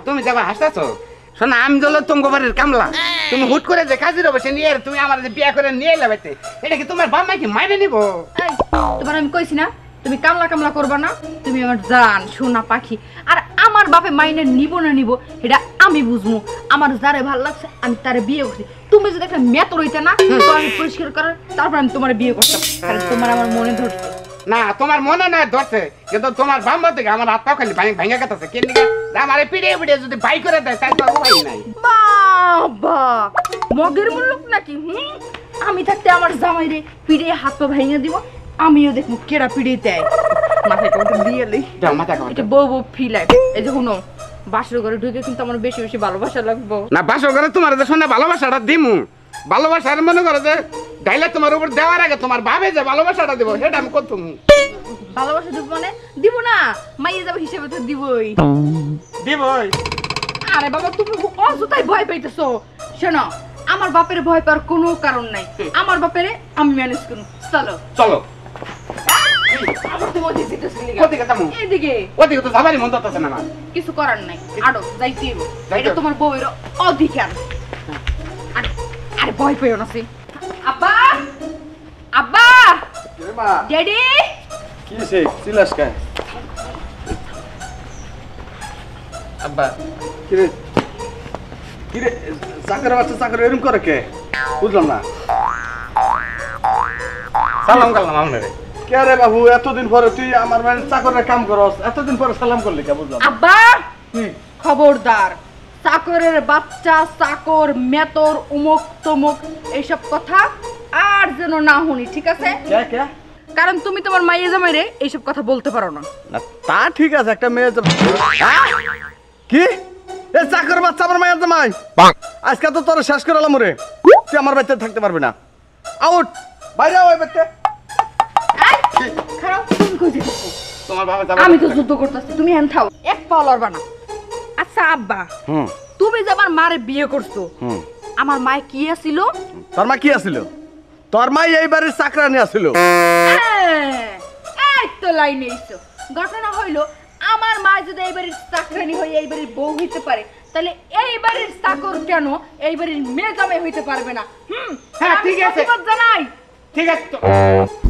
তুমি যাবা হাসতেছো শোনা আমি হলো তোমার বাড়ির কামলা তুমি হুট করে যে কাজের অবশ্যই নিয়ে তুমি আমার বিয়ে করে নিয়ে এলে বাইতে এটা কি তোমার বাপ মা কি মাইনে নিবো তোমার আমি কইছি না তুমি কামলা কামলা করবা না তুমি আমার জান সোনা পাখি আর আমার বাপে মাইনে নিব না নিব এটা আমি বুঝবো আমার যারে ভালো লাগছে আমি তারে বিয়ে করছি তুমি যদি একটা মেয়ে রইতে না তো আমি পরিষ্কার করার তারপর আমি তোমার বিয়ে করতাম কারণ তোমার আমার মনে ধরছে না তোমার মনে না ধরছে কিন্তু তোমার বাম্বা থেকে আমার হাত পা খালি ভাঙা কাটাছে কেন নিকে আমার পিড়ে পিড়ে যদি বাই করে দেয় তাই তো উপায় নাই বাবা মগের মুলুক নাকি আমি থাকতে আমার জামাই রে পিড়ে হাত পা ভাঙা দিব আমিও দেখবো কেডা পিড়ে দেয় মাথায় কোটা দিয়ে লই দাও মাথা কোটা এটা বউ বউ ফিল হয় এই যে শুনো বাসর ঘরে ঢুকে কিন্তু আমার বেশি বেশি ভালোবাসা লাগবে না বাসর ঘরে তোমার যে শোনা ভালোবাসাটা দিমু ভালোবাসার মনে করো যে ডাইলে তোমার উপর দেওয়ার আগে তোমার ভাবে যে ভালোবাসাটা দেবো সেটা আমি করতুম ভালোবাসা দিব মানে দিব না মাইয়ে যাবে হিসেবে তো দিবই দিবই আরে বাবা তুমি অযথাই ভয় পাইতেছো শোনো আমার বাপের ভয় পাওয়ার কোনো কারণ নাই আমার বাপের আমি ম্যানেজ করব চলো চলো আবার তুমি ওদিকে যেতেছিলি ওদিকে যাবো এদিকে ওদিকে তো যাবারই মন করতেছে না আমার কিছু করার নাই আড়ো যাইতে হবে এটা তোমার বউয়ের অধিকার আরে ভয় পেও না সে আব্বা আব্বা কে মা ড্যাডি কি সে চিলাস কে আব্বা কিরে কিরে চাকর বাচ্চা চাকর এরকম করে কে বুঝলাম না সালাম করলাম আপনারে কে রে বাবু এতদিন পরে তুই আমার মানে চাকরের কাম করস এতদিন পরে সালাম করলি কে বুঝলাম আব্বা কি খবরদার চাকরের বাচ্চা চাকর মেতর উমুক তমুক এইসব কথা আর যেন না শুনি ঠিক আছে কে কে কারণ তুমি তোমার মাইয়ে জামাইরে এইসব কথা বলতে পারো না না তা ঠিক আছে একটা মেয়ে কি এ চাকর বাচ্চা আমার মায়ের জামাই আজকে তো তোর শেষ করে এলাম রে তুই আমার বাড়িতে থাকতে পারবি না আউট বাইরে ওই বাড়িতে খারাপ তুমি কই যেতেছো তোমার বাবা আমি তো যুদ্ধ করতেছি তুমি হ্যান থাও এক পাও লড়বা না আচ্ছা আব্বা তুমি যে আমার মারে বিয়ে করছো আমার মায়ে কি আছিল তোর মা কি আছিল তোর মা এই বাড়ির চাকরানি আছিল এই তো লাইনে এসো ঘটনা হইলো আমার মা যদি এই বাড়ির চাকরানি হয়ে এই বাড়ির বউ হইতে পারে তাহলে এই বাড়ির চাকর কেন এই বাড়ির মেয়ে জামাই হইতে পারবে না হ্যাঁ ঠিক আছে জানাই ঠিক আছে তো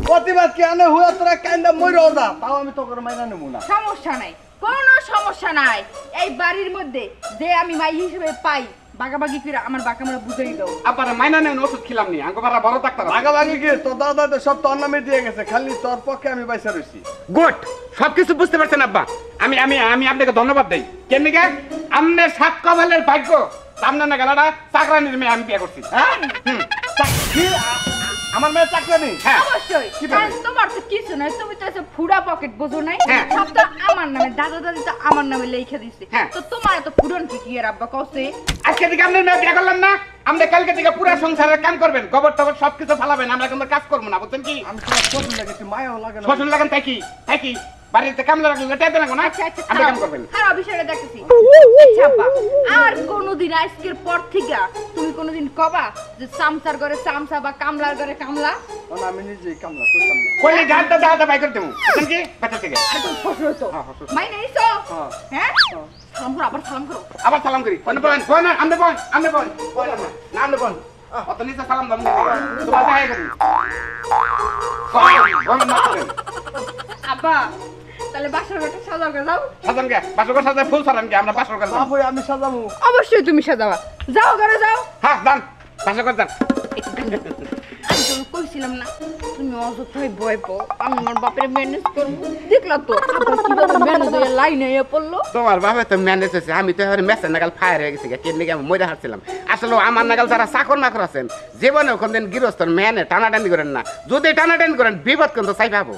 প্রতিবাদ কেন হুয়া তোরা কান্দা মইরো যা তাও আমি তো করে মাইনা নেব না সমস্যা নাই কোনো সমস্যা নাই এই বাড়ির মধ্যে যে আমি মাই হিসেবে পাই বাগাবাগি করে আমার বাকামরা বুঝাই দাও আপারে মাইনা নেন ওষুধ খেলাম নি আঙ্গ পারা বড় ডাক্তার ভাগাভাগি কি তোর দাদা তো সব তোর নামে দিয়ে গেছে খালি তোর পক্ষে আমি বাইসা রইছি গুড সবকিছু বুঝতে পারছেন আব্বা আমি আমি আমি আপনাকে ধন্যবাদ দেই কেন নিকে আমনের সাত কপালের ভাগ্য সামনে না গেলাটা চাকরানির মেয়ে আমি বিয়ে করছি হ্যাঁ কি আমার মেয়ে চাকরানি হ্যাঁ অবশ্যই কি বলে? তোমার তো কিছু নাই তুমি তো এসে ফুড়া পকেট বোঝো নাই হ্যাঁ। সব তো আমার নামে দাদা দাদি তো আমার নামে লিখে দিছে হ্যাঁ। তো তোমার তো ফুড়ন কি আর আব্বা কইছে আজকে থেকে আপনার মেয়ে বিয়ে করলাম না আমরা কালকে থেকে পুরো সংসারের কাম করবেন গোবর টবর সবকিছু ফালাবেন আমরা কোনো কাজ করবো না বুঝছেন কি আমি তোমার শ্বশুর লাগে তুই মায়াও লাগে না শ্বশুর লাগান তাই কি বাড়িতে কামলা রাখলে লেটাই দেন না আচ্ছা আচ্ছা আমরা কাম করবেন খারাপ বিষয়টা দেখতেছি আচ্ছা আব্বা আর কোনোদিন আজকের পর থেকে তুমি কোনোদিন কবা যে চামচার ঘরে চামচা বা কামলার ঘরে কামলা না আমি নিজেই কামলা করতাম না কইলে গাড়টা দাদা বাই করে দেবো বুঝছেন কি বাচ্চা থেকে আর তুমি শ্বশুর তো হ্যাঁ, শ্বশুর। মাই নাইছো হ্যাঁ। হ্যাঁ সালাম করো আবার সালাম করো আবার সালাম করি কোন বলেন কোন আমনে বল না আমনে বল অত নিচে সালাম দাম তোমার দেখা করি কোন না করেন আব্বা তাহলে বাসার ঘরটা সাজাও গে যাও সাজান কে বাসর সাজায় ফুল সাজান কে আমরা বাসর করলাম বাবু আমি সাজাবো অবশ্যই তুমি সাজাবা যাও ঘরে যাও হ্যাঁ দান বাসর করতাম আমি তো কইছিলাম না তুমি অযথাই ভয় পাও আমি আমার বাপের ম্যানেজ করবো দেখলা তো আব্বা কিভাবে ম্যানেজ হয়ে লাইনে এ পড়লো তোমার বাবা তো ম্যানেজ হয়েছে আমি তো এখন মেসের নাগাল ফায়ার হয়ে গেছি কেন আমি মরে হারছিলাম আসলে আমার নাগাল যারা চাকর না আছেন জীবনে কোন দিন গৃহস্থর মেনে টানাটানি করেন না যদি টানাটানি করেন বিপদ কিন্তু চাই পাবো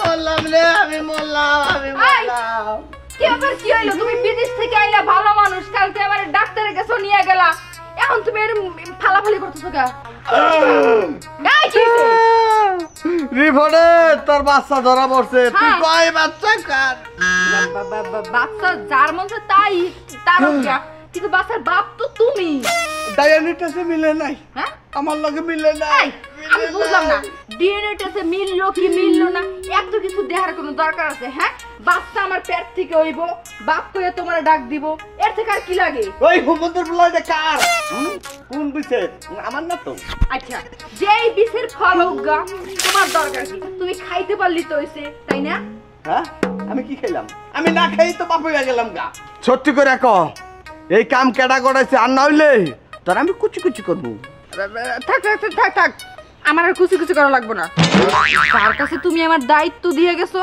বললাম রে আমি মরলাম কি আবার কি হইলো তুমি বিদেশ থেকে আইলা ভালো মানুষ কালকে আমার ডাক্তারের কাছে নিয়ে গেলা এখন তুমি এর ফালাফালি করতেছো কা এই কি রিপোর্টে তোর বাচ্চা ধরা পড়ছে তুই হ্যাঁ। কয় বাচ্চা কার বাচ্চা যার মন চায় তাই তার কিন্তু বাচ্চার বাপ তো তুমি। ডিএনএ টেস্টে মিলে নাই, হ্যাঁ আমার লগে মিলে নাই। আমি বুঝলাম না ডিএনএ টেস্টে মিললো কি মিললো না এত কিছু দেখার কোনো দরকার আছে? হ্যাঁ বাচ্চা আমার পেট থেকে হইব, বাপ কইয়া তোমার ডাক দিব, এর থেকে আর কি লাগে? ওই হুমন্দের ব্লাডে কার? কোন বিছে? আমার না তো। আচ্ছা যেই বিষের ফল হোগা তোমার দরকার কি? তুমি খাইতে পারলি তো হইছে, তাই না? হ্যাঁ আমি কি খাইলাম? আমি না খাই তো বাপ হইয়া গেলাম গা। সত্যি করে কও, এই কাম কেডা করাইছে? আর না হইলে তোর আমি কুচি কুচি করবো। থাক থাক থাক থাক থাক, আমার আর কুচি কুচি করা লাগবে না। তার কাছে তুমি আমার দায়িত্ব দিয়ে গেছো,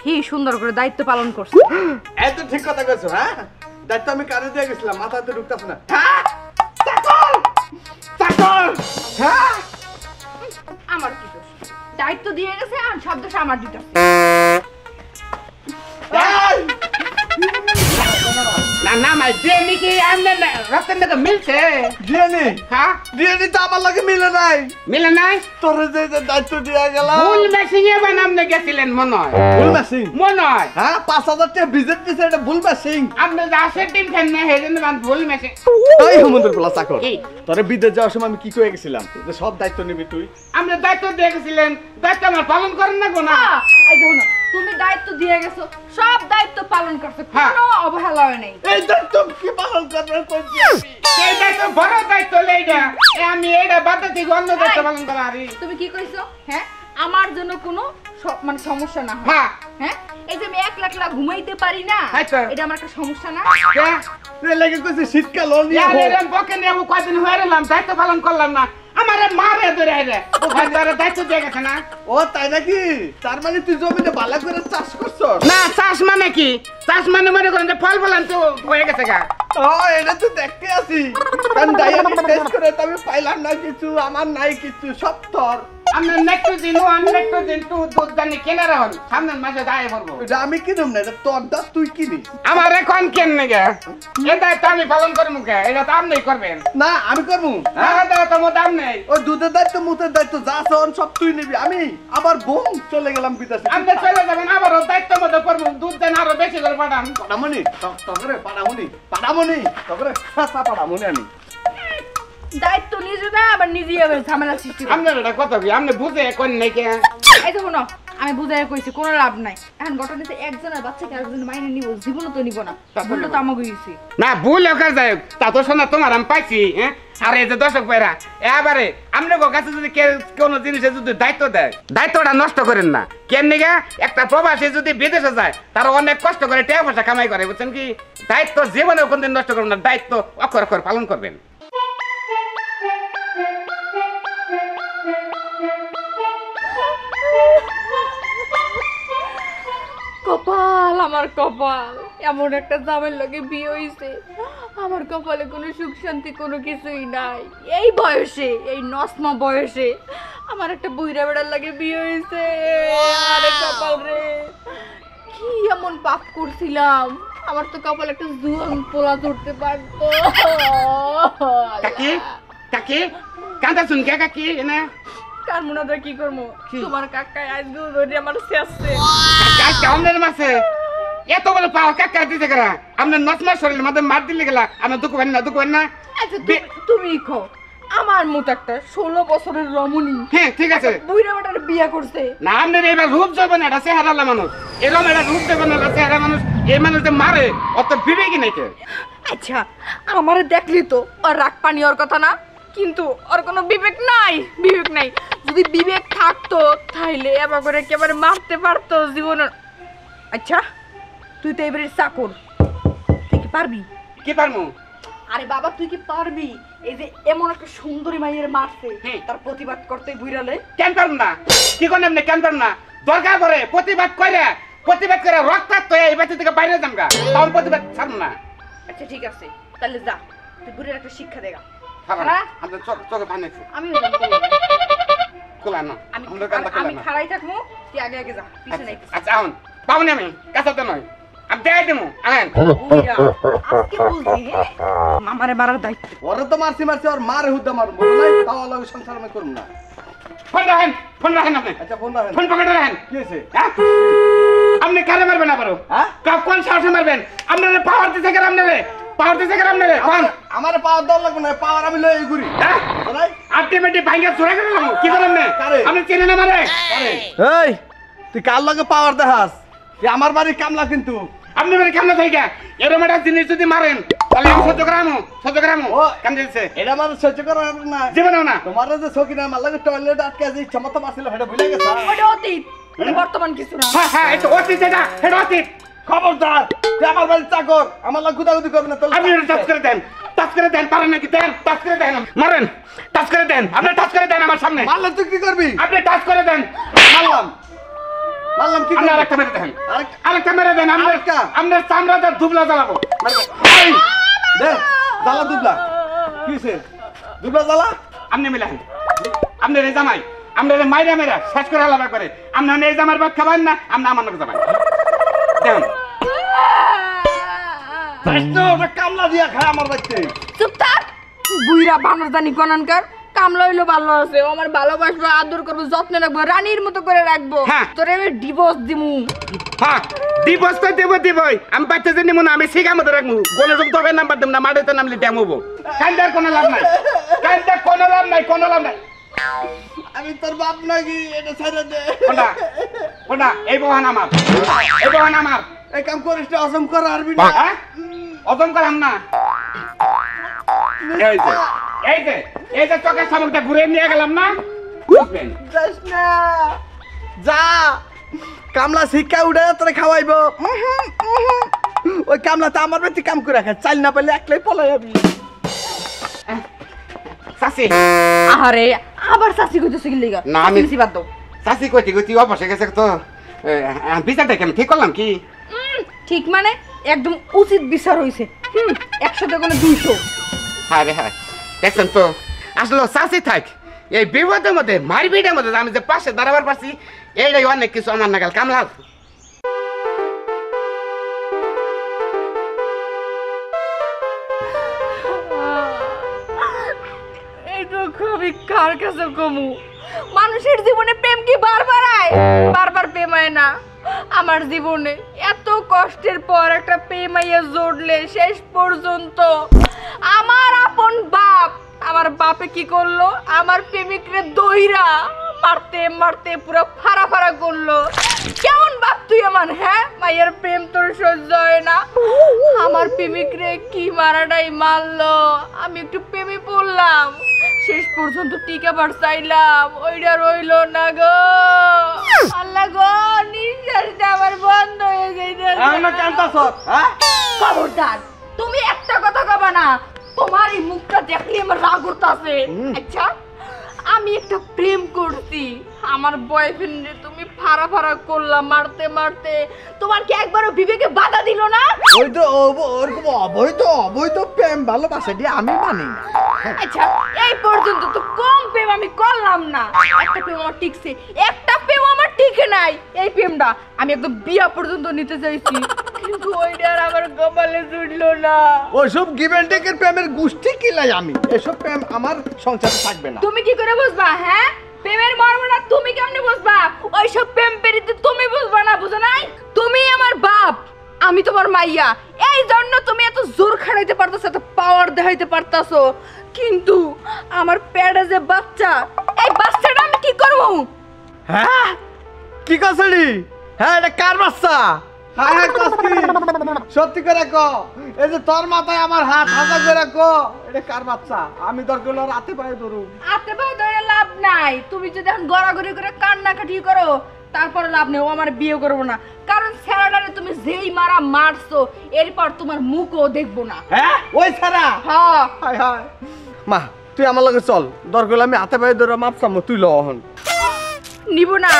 কি সুন্দর করে দায়িত্ব পালন করছো। এত ঠিক কথা কইছো। হ্যাঁ দায়িত্ব আমি কারে দিয়ে গেছিলাম, মাথাতে ঢুকতাছ না। হ্যাঁ চাকর চাকর। হ্যাঁ আমার কি দোষ? দায়িত্ব দিয়ে গেছে আর সব দোষ আমার দিতে। না না মাই ডিএনএ কি আমনে রক্তের থেকে মিলছে? ডিএনএ? হ্যাঁ ডিএনএ তো আমার লাগে মিলে নাই। মিলে নাই? তোর যে দায়িত্ব দিয়া গেলাম ভুল মেশিনে বানামনে গেছিলেন মনে হয়। ভুল মেশিন? মনে হয়। হ্যাঁ 5000 টাকা ভিজিট দিছে, এটা ভুল মেশিন। আপনি যা সেটিং ফ্যান না হেরেন বান ভুল মেশিন। ওই হুমন্দের বলা চাকর, কি? তোরে বিদেশ যাওয়ার সময় আমি কি কয়ে গেছিলাম যে সব দায়িত্ব নিবি তুই? আপনি দায়িত্ব দিয়ে গেছিলেন, দায়িত্ব আমার পালন করেন না গোনা। এই দেখো না, তুমি দায়িত্ব দিয়ে গেছো, সব দায়িত্ব পালন করছো, হ্যাঁ। কোনো অবহেলা হয় নাই। এই দায়িত্ব কি পালন করবে কইছি আমি? সেই দায়িত্ব বড় দায়িত্ব লইডা আমি এইটা বাদ থেকে অন্য দায়িত্ব পালন করা আরি। তুমি কি কইছো? হ্যাঁ আমার জন্য কোনো মানে সমস্যা না হয়। হ্যাঁ হ্যাঁ এই যে আমি একলা একলা ঘুমাইতে পারি না, আচ্ছা। এটা আমার একটা সমস্যা না? কে রে লাগে কইছে শীতকাল নিয়ে ইয়ার এরম বকে নিয়ে কয়দিন হয়ে রইলাম, দায়িত্ব পালন করলাম না। আমারে মারে ধরে আইরে ওখানে দায়িত্ব দিয়ে গেছে না। ও তাই নাকি? তার মানে তুই জমিতে ভালো করে চাষ করছস? না চাষ মানে কি? চাষ মানে মনে করেন যে ফল ফলান তো হয়ে গেছে গা। ও এটা তো দেখতে আছি, কারণ ডায়াবেটিস টেস্ট করে তো আমি পাইলাম না কিছু, আমার নাই কিছু, সব তোর। আমি নেক্সট দিন তো দুধ জানি কেনা রাখুন, সামনের মাসে দায় পড়বো। এটা আমি কিনুম না, এটা তোর দাস, তুই কিনিস। আমার এখন কেন নেগে এই দায়িত্ব আমি পালন করবো কে? এটা তো আপনি করবেন না আমি করবো। আমার দায়িত্ব তো দাম নেই। ওই দুধের দায়িত্ব মুতের দায়িত্ব যা আছে ওর সব তুই নিবি। আমি আবার বোন চলে গেলাম বিদেশে। আপনি চলে যাবেন, আবার দায়িত্ব মতো করবো, দুধ দেন আরো বেশি করে পাঠান। পাড়ামণি তগরে পাড়ামণি তগরে পাড়ামণি আমি দায়িত্ব নিজে না আবার নিজেই আবার ঝামেলা সৃষ্টি করে। আপনার এটা কথা কি আপনি বুঝে কোন নাই কে? এই দেখো না, আমি বুঝাই কইছি কোনো লাভ নাই। এখন ঘটনা হচ্ছে একজনের বাচ্চাকে আরেকজন মাইনে নিব, জীবনও তো নিব না। ভুলটা তো আমাকে হইছে। না ভুল হোক যায় তা তো শোনা তোমার আমি পাইছি। হ্যাঁ আর এই যে দর্শক ভাইরা এবারে আপনার কাছে যদি কোনো জিনিসের যদি দায়িত্ব দেয়, দায়িত্বটা নষ্ট করেন না। কেমনি গা একটা প্রবাসী যদি বিদেশে যায় তারা অনেক কষ্ট করে টাকা পয়সা কামাই করে, বুঝছেন কি? দায়িত্ব জীবনেও কোনদিন নষ্ট করবেন না, দায়িত্ব অক্ষর অক্ষর পালন করবেন। কপাল আমার কপাল, এমন একটা জামের লগে বিয়ে হইছে, আমার কপালে কোনো সুখ শান্তি কোনো কিছুই নাই। এই বয়সে, এই নসমা বয়সে আমার একটা বুইরা বেড়ার লাগে বিয়ে হইছে। আরে কপাল রে, কি এমন পাপ করছিলাম? আমার তো কপালে একটা জুয়ান পোলা ধরতে পারতো। কাকি কাকি কাঁদা শুন কে কাকি না কার মনে কি করবো? তোমার কাকাই আজকে ধরে আমার শেষে কাউন্ডের মাসে এত বলে পাওয়া কাকা দিতে গেলা আপনার নসমা শরীরের মধ্যে মার দিলে গেলা আপনার দুঃখ না দুঃখ না। আচ্ছা তুমি কো, আমার মতো একটা 16 বছরের রমণী, হ্যাঁ ঠিক আছে, বুইরা বেটার বিয়ে করছে না আপনার এবার রূপ যাবে না, এটা চেহারালা মানুষ, এরকম একটা রূপ দেবে না চেহারা মানুষ, এই মানুষ যে মারে অত বিবেকই নাই কে? আচ্ছা আমারে দেখলি তো আর রাগ পানি ওর কথা না, কিন্তু ওর কোনো বিবেক নাই, বিবেক নাই। যদি বিবেক থাকতো তাইলে এবার করে একেবারে মারতে পারতো জীবনের। আচ্ছা তুই তো এবারে চাকর, তুই কি পারবি? কি পারমু? আরে বাবা তুই কি পারবি এই যে এমন একটা সুন্দরী মাইয়ের মারছে তার প্রতিবাদ করতে বুইরালে? কেন পারুম না? কি করেন আপনি কেন পারুম না? দরকার পড়ে প্রতিবাদ করে রক্তাক্ত হয়ে এই বাচ্চা থেকে বাইরে যাম গা, তখন প্রতিবাদ ছাড়ুন না। আচ্ছা ঠিক আছে তাহলে যা, তুই বুড়ির একটা শিক্ষা দেগা। আপনার চোখে পানি আছে, আমি খোলানো আমি খাড়াই থাকবো, তুই আগে আগে যা, পিছনে নাই। আচ্ছা এখন পাবনি আমি কাছাতে নয়, আমি দেখাই দেবো। আনেন আজকে বুঝলি মামারে মারার দায়িত্ব। ওরে তো মারছি ওর মারে হুদ্দা মারবো নাই, তাও লাগে সংসার আমি করব না। ফোন রাখেন আপনি। আচ্ছা ফোন রাখেন। ফোন পকেটে রাখেন। কি হয়েছে? হ্যাঁ আপনি কারে মারবেন আবারও? হ্যাঁ কোন সাহসে মারবেন? আপনারে পাওয়ার দিতে গেলে আপনারে পাওয়ার দিছে কেন আপনারে কোন আমার পাওয়ার দর লাগবে না পাওয়ার আমি লই ঘুরি হ্যাঁ বলাই আলটিমেটলি ভাঙ্গা চুরা করে লাম কি করেন না কারে? আপনি চেনেন না মানে এই তুই কার লগে পাওয়ার দেখাস তুই আমার বাড়ির কামলা কিন্তু আপনি মানে কেমন থাইকা এরকম একটা জিনিস যদি মারেন তাহলে আমি সহ্য করামো ও। কেন দিচ্ছে এটা মানে সহ্য করা যাবে না জীবনেও না তোমার যে সকিনা আমার লাগে টয়লেট আটকে যে ইচ্ছা মতো মারছিল সেটা ভুলে গেছে ওটা অতীত এটা বর্তমান কিছু না হ্যাঁ এটা অতীত এটা অতীত খবরদার তুই আমার বাড়ির চাকর আমার লাগে গুদাগুদি করবে না আপনি টাচ করে দেন পারেন নাকি দেন টাচ করে দেন মারেন টাচ করে দেন আপনি টাচ করে দেন আমার সামনে মারলে তুই কি করবি আপনি টাচ করে দেন মারলাম মারলাম কি আপনি করবি? আরেকটা মেরে দেন আরেকটা- আরেকটা মেরে দেন আরেকটা? আপনার চামড়াটা দুবলা জ্বালাবো এই, দে জ্বালা দুবলা কিসে দুবলা জ্বালা আপনি মিলান আপনার এই জামাই আপনার এই মাইরা মেরা শেষ করে আলাদা করে আপনার এই জামার ভাত খাবেন না আপনি আমার নাকি জামাই দেন তো ওটা কামলা দিয়া খায় আমার বাড়িতে চুপ থাক বুইরা বানরদানি কোনানকার কামলা হইলো ভালো আছে ও আমার ভালোবাসবো আদর করবো যত্ন রাখবো রানীর মতো করে রাখবো হ্যাঁ। তোরে আমি ডিভোর্স দিমু হ্যাঁ দিবস তো দিবই আমি বাচ্চা যে নিমু না আমি শিখা মতো রাখবো গলে জম তবে নাম্বার দেব না মাঠেতে নামলে ড্যামবো কান্দার কোনো লাভ নাই কোনো লাভ নাই আমি তোর বাপ নাকি এটা ছেড়ে দে কোনটা এই বহান আমার এই কাম করিস না অসম কর আরবি না হ্যাঁ অজম করাম না এই যে চোখের সামুকটা ঘুরে নিয়ে গেলাম না বুঝবেন যাস না যা কামলা শিক্ষা উঠে তোরে খাওয়াইবো ওই কামলা তো আমার বাড়িতে কাম করে রাখে চাল না পাইলে একলাই পলাই যাবি চাষি আহারে আবার চাষি কইতেছে কি লিগা না, আমি- চাষি বাদ দাও চাষি কইতে অবশ্যই গেছে তো বিচারটা কেমন ঠিক করলাম কি ঠিক মানে একদম উচিত বিচার হইছে 100 তে কোনো 200 হ্যাঁ রে হ্যাঁ দেখছেন তো আসলে চাষি থাক এই বিপদের মধ্যে মারপিটের মধ্যে আমি যে পাশে দাঁড়াবার পারছি এইটাই অনেক কিছু আমার নাগাল কামলা এই দুঃখ আমি কার কাছে কমু মানুষের জীবনে প্রেম কি বারবার আয় বারবার প্রেম হয় না আমার জীবনে এত কষ্টের পর একটা প্রেম আইয়া জড়লে শেষ পর্যন্ত আমার আপন বাপ আমার বাপে কি করলো আমার প্রেমিকরে দইরা মারতে মারতে পুরো ফাড়া ফাড়া করলো কেমন বাপ তুই আমার হ্যাঁ মাইয়ের প্রেম তোর সহ্য হয় না আমার প্রেমিকরে কি মারাটাই মারলো আমি একটু প্রেমে পড়লাম শেষ পর্যন্ত টিকাবার চাইলাম ওইটা রইলো না গো আল্লাহ গো নিঃশ্বাসটা আমার বন্ধ হয়ে না যাইতেছে কান্তাছ হ্যাঁ খবরদার তুমি একটা কথা কবা না তোমার এই মুখটা দেখলে আমার রাগ উঠতাছে আচ্ছা আমি একটা প্রেম করছি আমার বয়ফ্রেন্ডে তুমি ফাড়া ফাড়া করলা মারতে মারতে তোমার কি একবারও বিবেকে বাধা দিল না ওই তো ওরকম অবৈধ প্রেম ভালোবাসা দিয়ে আমি মানি না আচ্ছা এই পর্যন্ত তো কম প্রেম আমি করলাম না একটা প্রেম আমার টিকছে একটা প্রেম আমার টিকে নাই এই প্রেমটা আমি একদম বিয়া পর্যন্ত নিতে চাইছি কিন্তু ওইটা আর আমার কপালে জুটলো না ওইসব গিভেন টেকের প্রেমের গোষ্ঠী কিলাই আমি এসব প্রেম আমার সংসারে থাকবে না তুমি কি করে বুঝবা হ্যাঁ প্রেমের মর্মটা তুমি কেমনে বুঝবা ওইসব প্রেম পেরিতে তুমি বুঝবা না বুঝো নাই তুমি আমার বাপ আমি তোমার মাইয়া এই জন্য তুমি এত জোর খাড়াইতে পারতাছো এত পাওয়ার দেখাইতে পারতাছো কিন্তু আমার পেটে যে বাচ্চা এই বাচ্চাটা আমি কি করব হ্যাঁ কি কসড়ি হ্যাঁ এটা কার বাচ্চা হ্যাঁ হ্যাঁ কসকি সত্যি করে কো এই যে তোর মাথায় আমার হাত হাতা করে কো এটা কার বাচ্চা আমি দরকার হলে রাতে পায়ে ধরু আতে ভাই ধরে লাভ নাই তুমি যদি এখন গড়াগড়ি করে কান্নাকাটি করো তারপরে লাভ নেই ও আমার বিয়ে করবো না কারণ স্যারাডারে তুমি যেই মারা মারছো এরপর তোমার মুখও দেখবো না হ্যাঁ ওই ছাড়া হ্যাঁ হায় হায় মা তুই আমার লগে চল দরকার হলে আমি হাতে পায়ে ধরে মাপসাম তুই লহন নিব না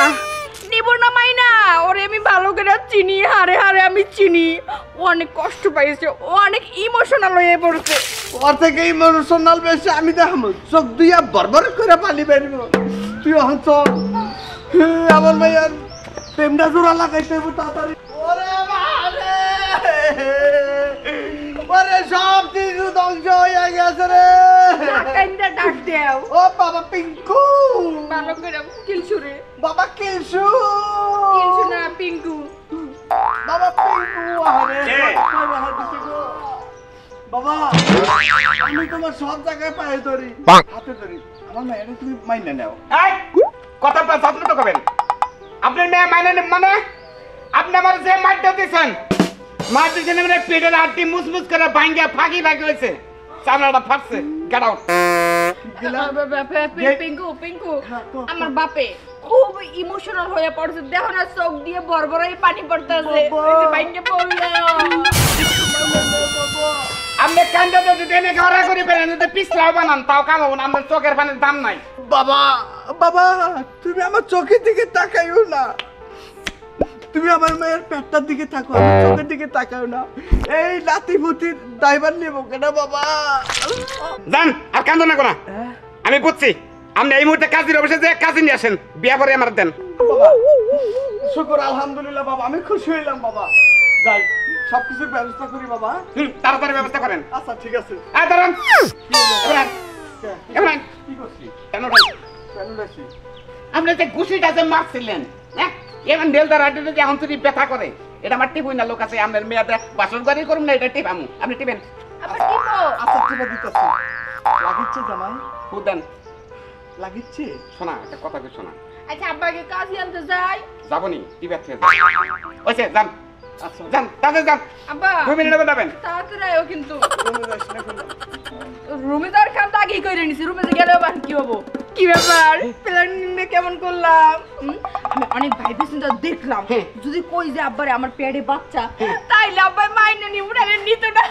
মাইনা ওরে আমি ভালো করে চিনি হারে হারে আমি চিনি ও অনেক কষ্ট পাইছে ও অনেক ইমোশনাল হয়ে পড়ছে ওর থেকে ইমোশনাল বেশি আমি দেখাম চোখ দুইয়া বরবর করে পানি বেরব তুই এখন চল আমার ভাইয়ার প্রেমটা জোড়া লাগাইতে হবে তাড়াতাড়ি ওরে বাবারে ওরে সব কিছু ধ্বংস হয়ে গেছে রে কাইন্দা ডাক দেও ও বাবা পিঙ্কু ভালো করে কিলছুরে বাবা কিলসু কিলছু না পিঙ্কু বাবা পিঙ্কু আরে বাবা আমি তোমার সব জায়গায় পায়ে ধরি হাতে ধরি আমার মেয়েটা তুমি মাইনে নাও এই কথা যত্ন তো করবেন আপনার মেয়ে মাইনে নেন মানে আপনি আমার যে মারটা দিয়েছেন মার দিয়েছেন মানে পেটের আটটি মুসমুস করে ভাঙ্গা ফাঁকি লাগে হয়েছে চামড়াটা ফাটছে গেট আউট পিঙ্কু পিঙ্কু আমার বাপে খুব ইমোশনাল হয়ে পড়ছে দেখো না চোখ দিয়ে বড়বড়াই পানি পড়তেছে বাইকে পড়লো আপনি কান্দাতে যদি এনে ঘরা করে ফেলেন যদি পিছলাও বানান তাও কামাবো না আমাদের চোখের পানির দাম নাই বাবা বাবা তুমি আমার চোখের দিকে তাকাইও না তুমি আমার মেয়ের পেটটার দিকে তাকাও আমার চোখের দিকে তাকাও না এই লাতিপুতির ড্রাইভার নেবো কেন বাবা যান আর কান্দো না কোনা আমি বুঝছি আপনি এই মুহূর্তে কাজের অফিসে যে কাজে নিয়ে আসেন বিয়া করে আমার দেন বাবা শুকর আলহামদুলিল্লাহ বাবা আমি খুশি হইলাম বাবা যাই সবকিছুর ব্যবস্থা করি বাবা তাড়াতাড়ি ব্যবস্থা করেন আচ্ছা ঠিক আছে দাঁড়ান কি করছি কেন কেন রাখছি আপনি যে ঘুষিটা যে মারছিলেন হ্যাঁ এমন ডেলদার আড্ডে যে এখন তুই ব্যথা করে এটা আমার টিপুই না লোক আছে আপনার মেয়েতে বাসন বাড়ি করুন না এটা টিপামু আপনি টিপেন আবার টিপো আচ্ছা টিপা দিতেছি লাগিচ্ছে জামাই খুব দেন লাগিচ্ছে শোনা একটা কথা কই শোনা আচ্ছা আব্বাকে কাজে আনতে যাই যাবনি টিপে থেকে ওইছে যান আচ্ছা যান তাতে যান আব্বা 2 মিনিটে যাবেন তাড়াতাড়ি আয়ো কিন্তু তুমি যাস না কেন? রুমে তো আর কাম আগেই করে নিছি রুমে গেলেও বান কি হবো কি ব্যাপার প্ল্যানিং কেমন করলাম আমি অনেক ভাইবে চিন্তা দেখলাম যদি কই যে আব্বারে আমার পেটে বাচ্চা তাইলে আব্বাই মাইনে নিব না নিত না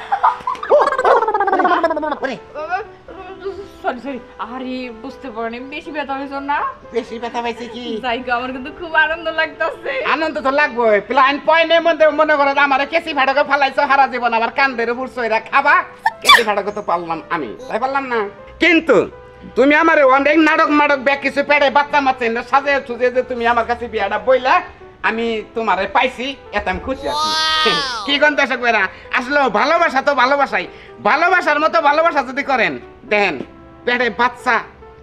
সরি সরি আরে বুঝতে পারিনি বেশি ব্যথা হয়েছ না বেশি ব্যথা পাইছে কি যাই গো আমার কিন্তু খুব আনন্দ লাগতেছে আনন্দ তো লাগবে প্ল্যান পয়েন্টের মধ্যে মনে করো আমার কেসি ফাটাকে ফালাইছো সারা জীবন আমার কান্দের উপর সইরা খাবা কেসি ফাটাকে তো পারলাম আমি তাই পারলাম না কিন্তু তুমি আমার অনেক নাটক নাটক ব্যাগ কিছু পেড়ে বাচ্চা মাচ্ছেন না সাজে সুজে যে তুমি আমার কাছে বিয়াটা বইলা আমি তোমারে পাইছি এত আমি খুশি আছি কি কোন দর্শক ভাইরা আসলে ভালোবাসা তো ভালোবাসাই ভালোবাসার মতো ভালোবাসা যদি করেন দেখেন পেটে বাচ্চা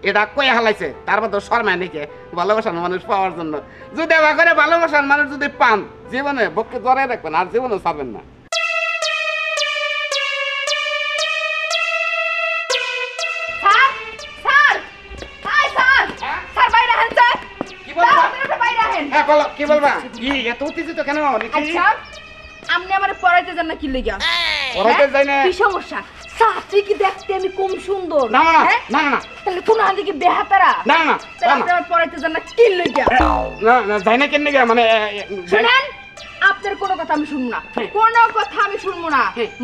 এটা কয়ে হালাইছে তার মধ্যে শর্মায় নাকি ভালোবাসার মানুষ পাওয়ার জন্য যদি এবার করে ভালোবাসার মানুষ যদি পান জীবনে বককে জড়াই রাখবেন আর জীবনে ছাড়বেন না কি বলবা হ্যাঁ বলো কি বলবা কি এত উত্তেজিত কেন আচ্ছা আপনি আমারে পড়াইতে যান না কি লাগা পড়াইতে যাই না কি সমস্যা সাথে কি দেখতে আমি কম সুন্দর না না না না তাহলে কোন হাতে কি বেহাতারা না না তাহলে আপনি পড়াইতে যান না কি লাগা না না যাই না কেন মানে শুনেন আপনার কোনো কথা আমি শুনবো না কোনো কথা আমি শুনবো না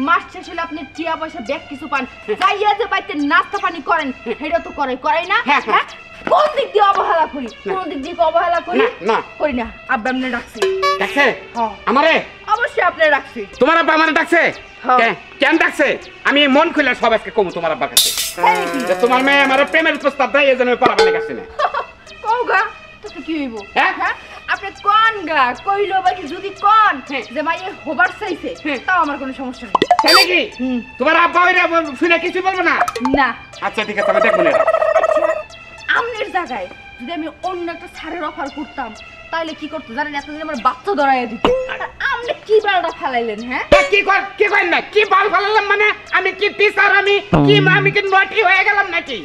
মাস শেষ হলে আপনি টিয়া পয়সা ব্যাগ কিছু পান যাইয়া যে বাইতে নাস্তা পানি করেন সেটা তো করাই না হ্যাঁ কোন দিক দিয়ে অবহেলা করি কোন দিক দিয়ে অবহেলা করি না করি না আব্বা আপনি ডাকছি ডাকছে হ্যাঁ আমারে অবশ্যই আপনি ডাকছি তোমার আব্বা আমারে ডাকছে কেন ডাকছে আমি মন খুলে সব আজকে কমু তোমার আব্বার কাছে তোমার মেয়ে আমার প্রেমের প্রস্তাব দেয় এই জন্য আমি পড়াবানি কাছে না কওগা তো কি হইব হ্যাঁ আপনি কোন গা কইলো বাকি যদি কোন যে মাইয়ে হোবার চাইছে তাও আমার কোনো সমস্যা নেই তাই নাকি তোমার আব্বা ওইরা শুনে কিছু বলবো না না আচ্ছা ঠিক আছে আমি দেখবো না আমনের জায়গায় যদি আমি অন্য একটা ছাড়ের অফার করতাম তাহলে কি করতো জানেন এতদিন আমার বাচ্চা ধরাইয়া দিত আর আপনি কি বালটা ফেলাইলেন হ্যাঁ কি করেন না কি বাল ফেলালাম মানে আমি কি টিচার আমি কি নটি হয়ে গেলাম নাকি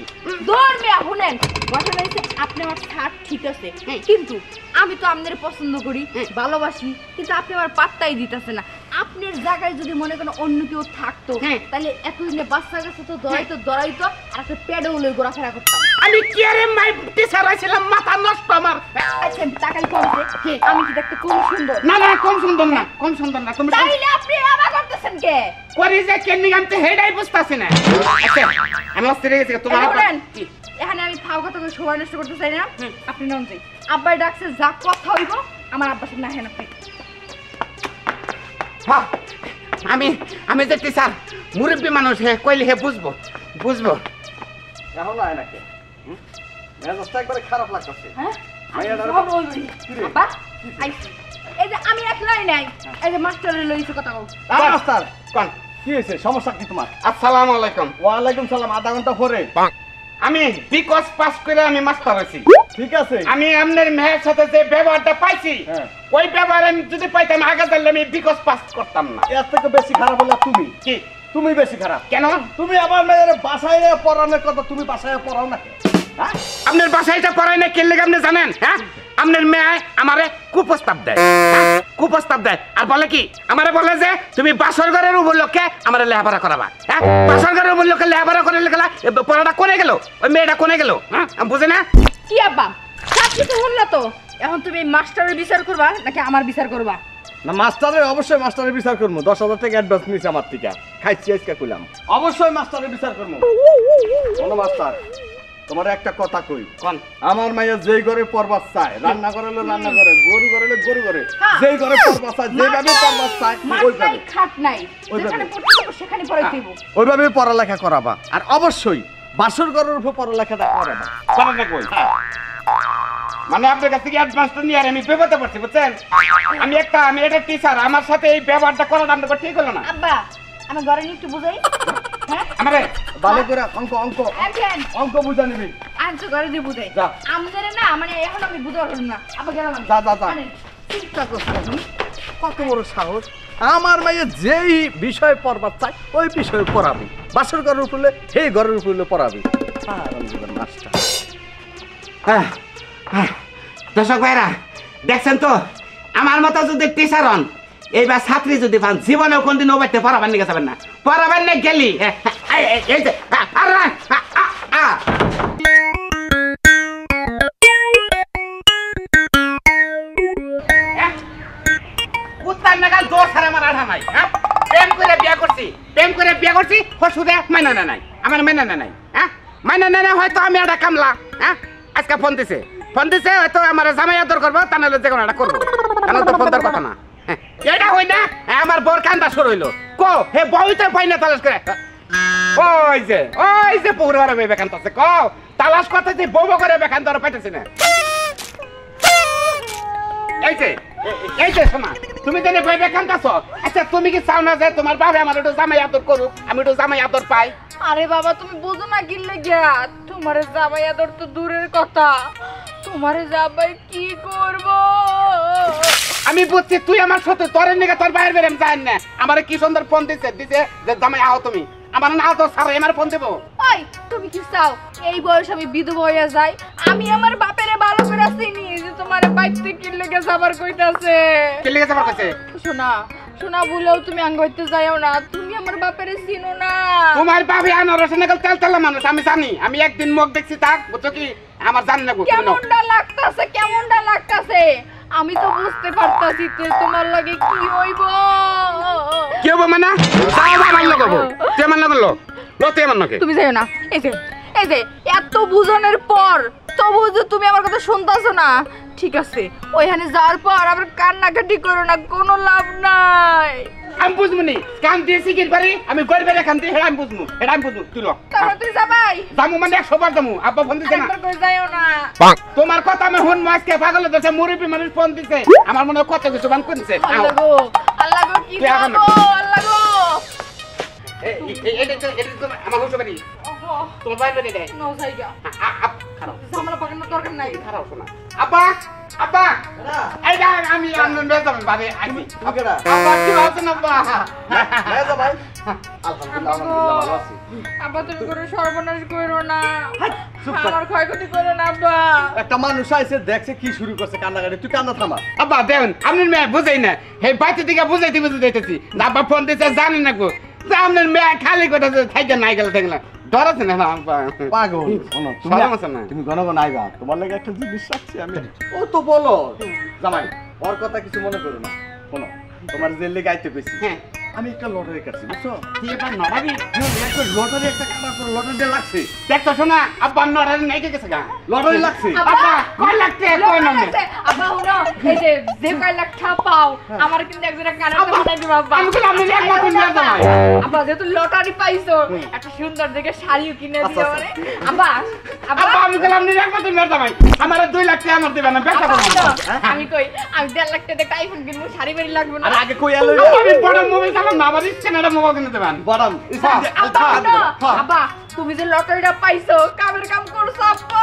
দৌড় মেয়া শুনেন ঘটনা হচ্ছে আপনি আমার ছাড় ঠিক আছে কিন্তু আমি তো আপনার পছন্দ করি ভালোবাসি কিন্তু আপনি আমার পাত্তাই দিতেছে না আপনার জায়গায় যদি মনে করেন অন্য কেউ থাকতো তাহলে এতদিনে বাচ্চা কাছে তো দড়াইতো আর একটা প্যাডও লই ঘোরাফেরা করতাম আমি কি আরে মাই টিচার হইছিলাম মাথা নষ্ট আমার আচ্ছা তাকাই করতে আমি কি দেখতে কম সুন্দর না না কম সুন্দর না তুমি তাইলে আপনি আবার করতেছেন কে করি যে কেন আমি তো হেডাই বুঝতাছি না আচ্ছা আমি অস্থির হয়ে গেছি তোমার এখানে আমি ফাও কথা করে সময় নষ্ট করতে চাই না আপনি নন যাই আব্বাই ডাকছে যা কথা হইব আমার আব্বার সাথে না হেন আপনি হ্যাঁ আমি যে টিচার মুরব্বী মানুষ হে কইলে হে বুঝবো এখন আয় নাকি মেজাজটা একবারে খারাপ লাগতেছে হ্যাঁ সব বলবি আব্বা আইছি এই যে আমি একলাই নাই এই যে মাস্টারের লইছে কথা বল মাস্টার কোন কি হয়েছে সমস্যা কি তোমার আসসালামু আলাইকুম ওয়ালাইকুম সালাম আধা ঘন্টা পরে আমি বিকজ পাস করে আমি মাস্টার হইছি ঠিক আছে আমি আপনার মেয়ের সাথে যে ব্যবহারটা পাইছি ওই ব্যবহার আমি যদি পাইতাম আগে তাহলে আমি বিকজ পাস করতাম না এর থেকে বেশি খারাপ হলো তুমি কি তুমি বেশি খারাপ। কেন? তুমি আমার মেয়ের বাসায় পড়ানোর কথা তুমি বাসায় পড়াও না কেন? হ্যাঁ? আপনার বাসায় এটা পড়ায় না কেন লেগে আপনি জানেন? হ্যাঁ, আপনার মেয়ে আমারে কুপ্রস্তাব দেয়, হ্যাঁ? কুপ্রস্তাব দেয় আর বলে কি আমারে বলে যে তুমি বাসর ঘরের উপলক্ষে আমারে লেখাপড়া করাবা। হ্যাঁ, বাসর ঘরের উপলক্ষে লেখাপড়া করে গেলা, পড়াটা কোনে গেল, ওই মেয়েটা কোনে গেল? হ্যাঁ, আমি বুঝি না। কি আব্বা সব কিছু শুনলা তো, এখন তুমি মাস্টারের বিচার করবা নাকি আমার বিচার করবা? না মাস্টারের অবশ্যই মাস্টারের বিচার করবো। 10,000 টাকা অ্যাডভান্স নিয়েছে আমার থেকে, খাইছি আজকে কইলাম অবশ্যই মাস্টারের বিচার করবো। কোনো মাস্টার তোমার একটা কথা কই, কোন? আমার মাইয়া যেই ঘরে পড়বার চায়, রান্না করে রান্না করে, গরু করে গরু করে, হ্যাঁ। যেই ঘরে পড়বার চায়, যেভাবে পড়বার চায় মাঠ ওইভাবে নাই খাট নাই, ওইভাবে। যেখানে পড়তে হবে সেখানে পড়াই দেব। ওইভাবে পড়ালেখা করাবা। আর অবশ্যই বাসর ঘরের উপর পড়ালেখাটা করাবা। পড়াটা কই? মানে আপনার কাছ থেকে অ্যাডভান্সটা নিয়ে আর আমি বিপদে পড়ছি, বুঝছেন? আমি এটা টিচার, আমার সাথে এই ব্যবহারটা করাটা আপনার ঠিক হলো না। আব্বা আমি ঘরে নিয়ে একটু বুঝাই। হ্যাঁ আমারে ভালো করে অঙ্ক অঙ্ক আছেন অঙ্ক বুঝা নিবি। আনছো ঘরে দিয়ে বুঝাই। যা। আমাদের না মানে এখন আমি বুঝতে পারলাম না। আব্বা গেলাম আমি। যা, যা, যা। আনেন, চিন্তা করছি আমি। কত বড় সাহস! আমার মেয়ে যেই বিষয় পড়বার চাই ওই বিষয়ে পড়াবি, বাসর ঘরের উপরে সেই ঘরের উপরে পড়াবি। মাস্টার দর্শক ভাইরা দেখছেন তো, আমার মতো যদি টিচার হন, এইবার ছাত্রী যদি পান, জীবনেও কোনদিন ও বাড়িতে পড়াবার নিয়ে যাবেন না, পড়াবার নিয়ে গেলি এই যে কুত্তার নাগাল জোর ছাড়া আমার আঠা নাই। হ্যাঁ, প্রেম করে বিয়ে করছি হসুদে মাইনা না নাই, আমার মাইনা না নাই। হ্যাঁ, মাইনা না নাই, হয়তো আমি একটা কামলা। হ্যাঁ, আজকে ফোন দিছে হয়তো আমার জামাই আদর করবো, তা নাহলে যে কোনো একটা করবো, কেন তো ফোন দেওয়ার কথা না। হ্যাঁ, এটা হই না, আমার বোর কান্দা শুরু হইলো। কো হে বইতে পাই না তালাশ করে, ওই যে পুকুর ঘরে বই বেকান্ত আছে, কো তালাশ করতেছি বউ করে বেকান্ত আর পাইতেছি না। এই যে শোনা, তুমি জানি বই বেকান্ত আছো, আচ্ছা তুমি কি চাও না যে তোমার বাবা আমার একটু জামাই আদর করুক, আমি একটু জামাই আদর পাই? আরে বাবা তুমি বুঝো না কি লাগিয়া, তোমার জামাই আদর তো দূরের কথা, তোমার জামাই কি করব? আমি বুঝছি তুই আমার সাথে তোরের নিকে তোর বাইরে বেরেম যাই না, আমার কি সুন্দর ফোন দিছে যে জামাই আও তুমি, আমার না তো সারা আমার ফোন দেবো। ওই তুমি কি চাও এই বয়স আমি বিধবা হইয়া যাই? আমি আমার বাপেরে ভালো করে চিনি যে তোমার বাইতে কি লেগে যাবার কইতাছে। কি লেগে যাবার কাছে? শোনা বলেও তুমি আঙ্গ হইতে যাইও না, তুমি আমার বাপেরে চিনো না। তোমার বাবা আনারস নাগাল তেল তেলা মানুষ, আমি জানি, আমি একদিন মুখ দেখছি তাক, বুঝছো কি আমার জানি না। কেমনটা লাগতাছে আমি তো বুঝতে পারতাছি যে তোমার লাগে কি হইব। কি হবো মানে? আমার লোক হবো, তুই আমার লোক তুই আমার লোকে। তুমি যাইও না, এই যে এত বুঝনের পর তবু যে তুমি আমার কথা শুনতাছো না, ঠিক আছে ওইখানে যাওয়ার পর আবার কান্নাকাটি করো না, কোনো লাভ নাই। আমি বুঝবো নি, কান দিয়েছি কি পারি, আমি গরিবের এখান দিয়ে আমি বুঝবো, এটা আমি বুঝবো, তুই লোক তাহলে তুই যাবাই যাবো মানে 100 বার যাবো। আব্বা ফোন দিছে না, একবার করে যাইও না। তোমার কথা আমি শুনবো, আজকে পাগল হতেছে, মুরব্বী মানুষ ফোন দিছে, আমার মনে হয় কত কিছু বান করছে। আল্লাহ গো কি তুই এখন করবো, আল্লাহ গো। আমার হুসো বাড়ি, তোমার বাইরে বেরিয়ে দেয়। নো জায়গা খারাপ ঝামেলা পাকানোর দরকার নাই। খারাপ শোনা। আব্বা এই যা আমি আনন্দ যাবো বাড়ি আসি। আব্বা কি আছেন আব্বা? ভাই আলহামদুলিল্লাহ ভালো আছি। আব্বা তুমি কোনো সর্বনাশ করো না, চুপ থাক। আমার ক্ষয়ক্ষতি করো না আব্বা। একটা মানুষ আইছে দেখছে কি শুরু করছে কান্নাকাটি, তুই কান্না থামা। আব্বা দেখুন আপনার মেয়ে বুঝাই না, এই বাইতে দিকে বুঝাইতে বুঝাইতেছি, আব্বা ফোন দিতে জানি না গো, যে আপনার মেয়ে খালি কথা থাইকে নাই গেল থাকলে ডর আছে না আব্বা? পাগল শোনো, শরম আছে না? তুমি ঘন ঘন আইবা, তোমার লাগে একটা জিনিস রাখছি আমি। ও তো বলো জামাই, ওর কথা কিছু মনে করো না। শোনো, তোমার যে লেগে আইতে পেয়েছি, হ্যাঁ আমি একটা লটারি কাটছি বুঝছো? তুই এবার নড়াবি? একটা লটারি একটা কাটার পর লটারি লাগছে। দেখতো শোনা আব্বা নড়ারে নাই গেছে গা, লটারি লাগছে। আব্বা কয় লাগছে কয় নামে? আব্বা শুনো, এই যে কয় লাখ টাকা পাও আমার কিন্তু একজনের কানেরটা বানাই দিবা আব্বা। আমি বললাম আমি একমাত্র নিয়ে যাই। আব্বা যেহেতু লটারি পাইছো একটা সুন্দর দেখে শাড়িও কিনে দিও মানে। আব্বা আব্বা আমি বললাম আমি একমাত্র নিয়ে যাই, আমার 2 লাখ টাকা আমার দিবেন না, ব্যবসা করব। আমি কই আমি 1.5 লাখ টাকা একটা আইফোন কিনবো, শাড়ি বাড়ি লাগবে না। আর আগে কই আলো আমি বড় মোবাইল চালাম না, আমার ইচ্ছে না এটা মোবাইল কিনে দেবেন। বড়ম আব্বা শুনো, আব্বা তুমি যে লটারিটা পাইছো কামের কাম করছো আব্বা।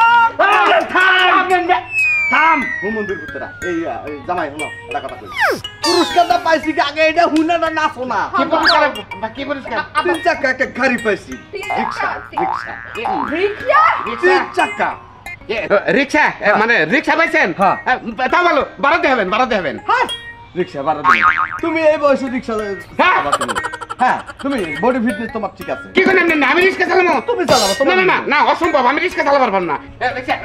থাম হুমন্দির ভিতরা এই জামাই হলো এটা কথা কই পুরস্কারটা পাইছি কি আগে এটা হুনা না নাচো না কি পুরস্কার কি পুরস্কার 3 চাকা একটা গাড়ি পাইছি রিকশা রিকশা রিক্সা 3 চাকা রিক্সা মানে রিক্সা পাইছেন হ্যাঁ। তা বলো বাড়াতে হবেন হ্যাঁ রিকশা বাড়া দিন তুমি এই বয়সে রিকশা চালাবা তুমি হ্যাঁ তুমি বডি ফিটনেস তোমার ঠিক আছে কি করেন না আমি রিক্সা চালাবো তুমি চালাবা না তোমার না না না অসম্ভব আমি রিক্সা চালাতে পারবো না রিক্সা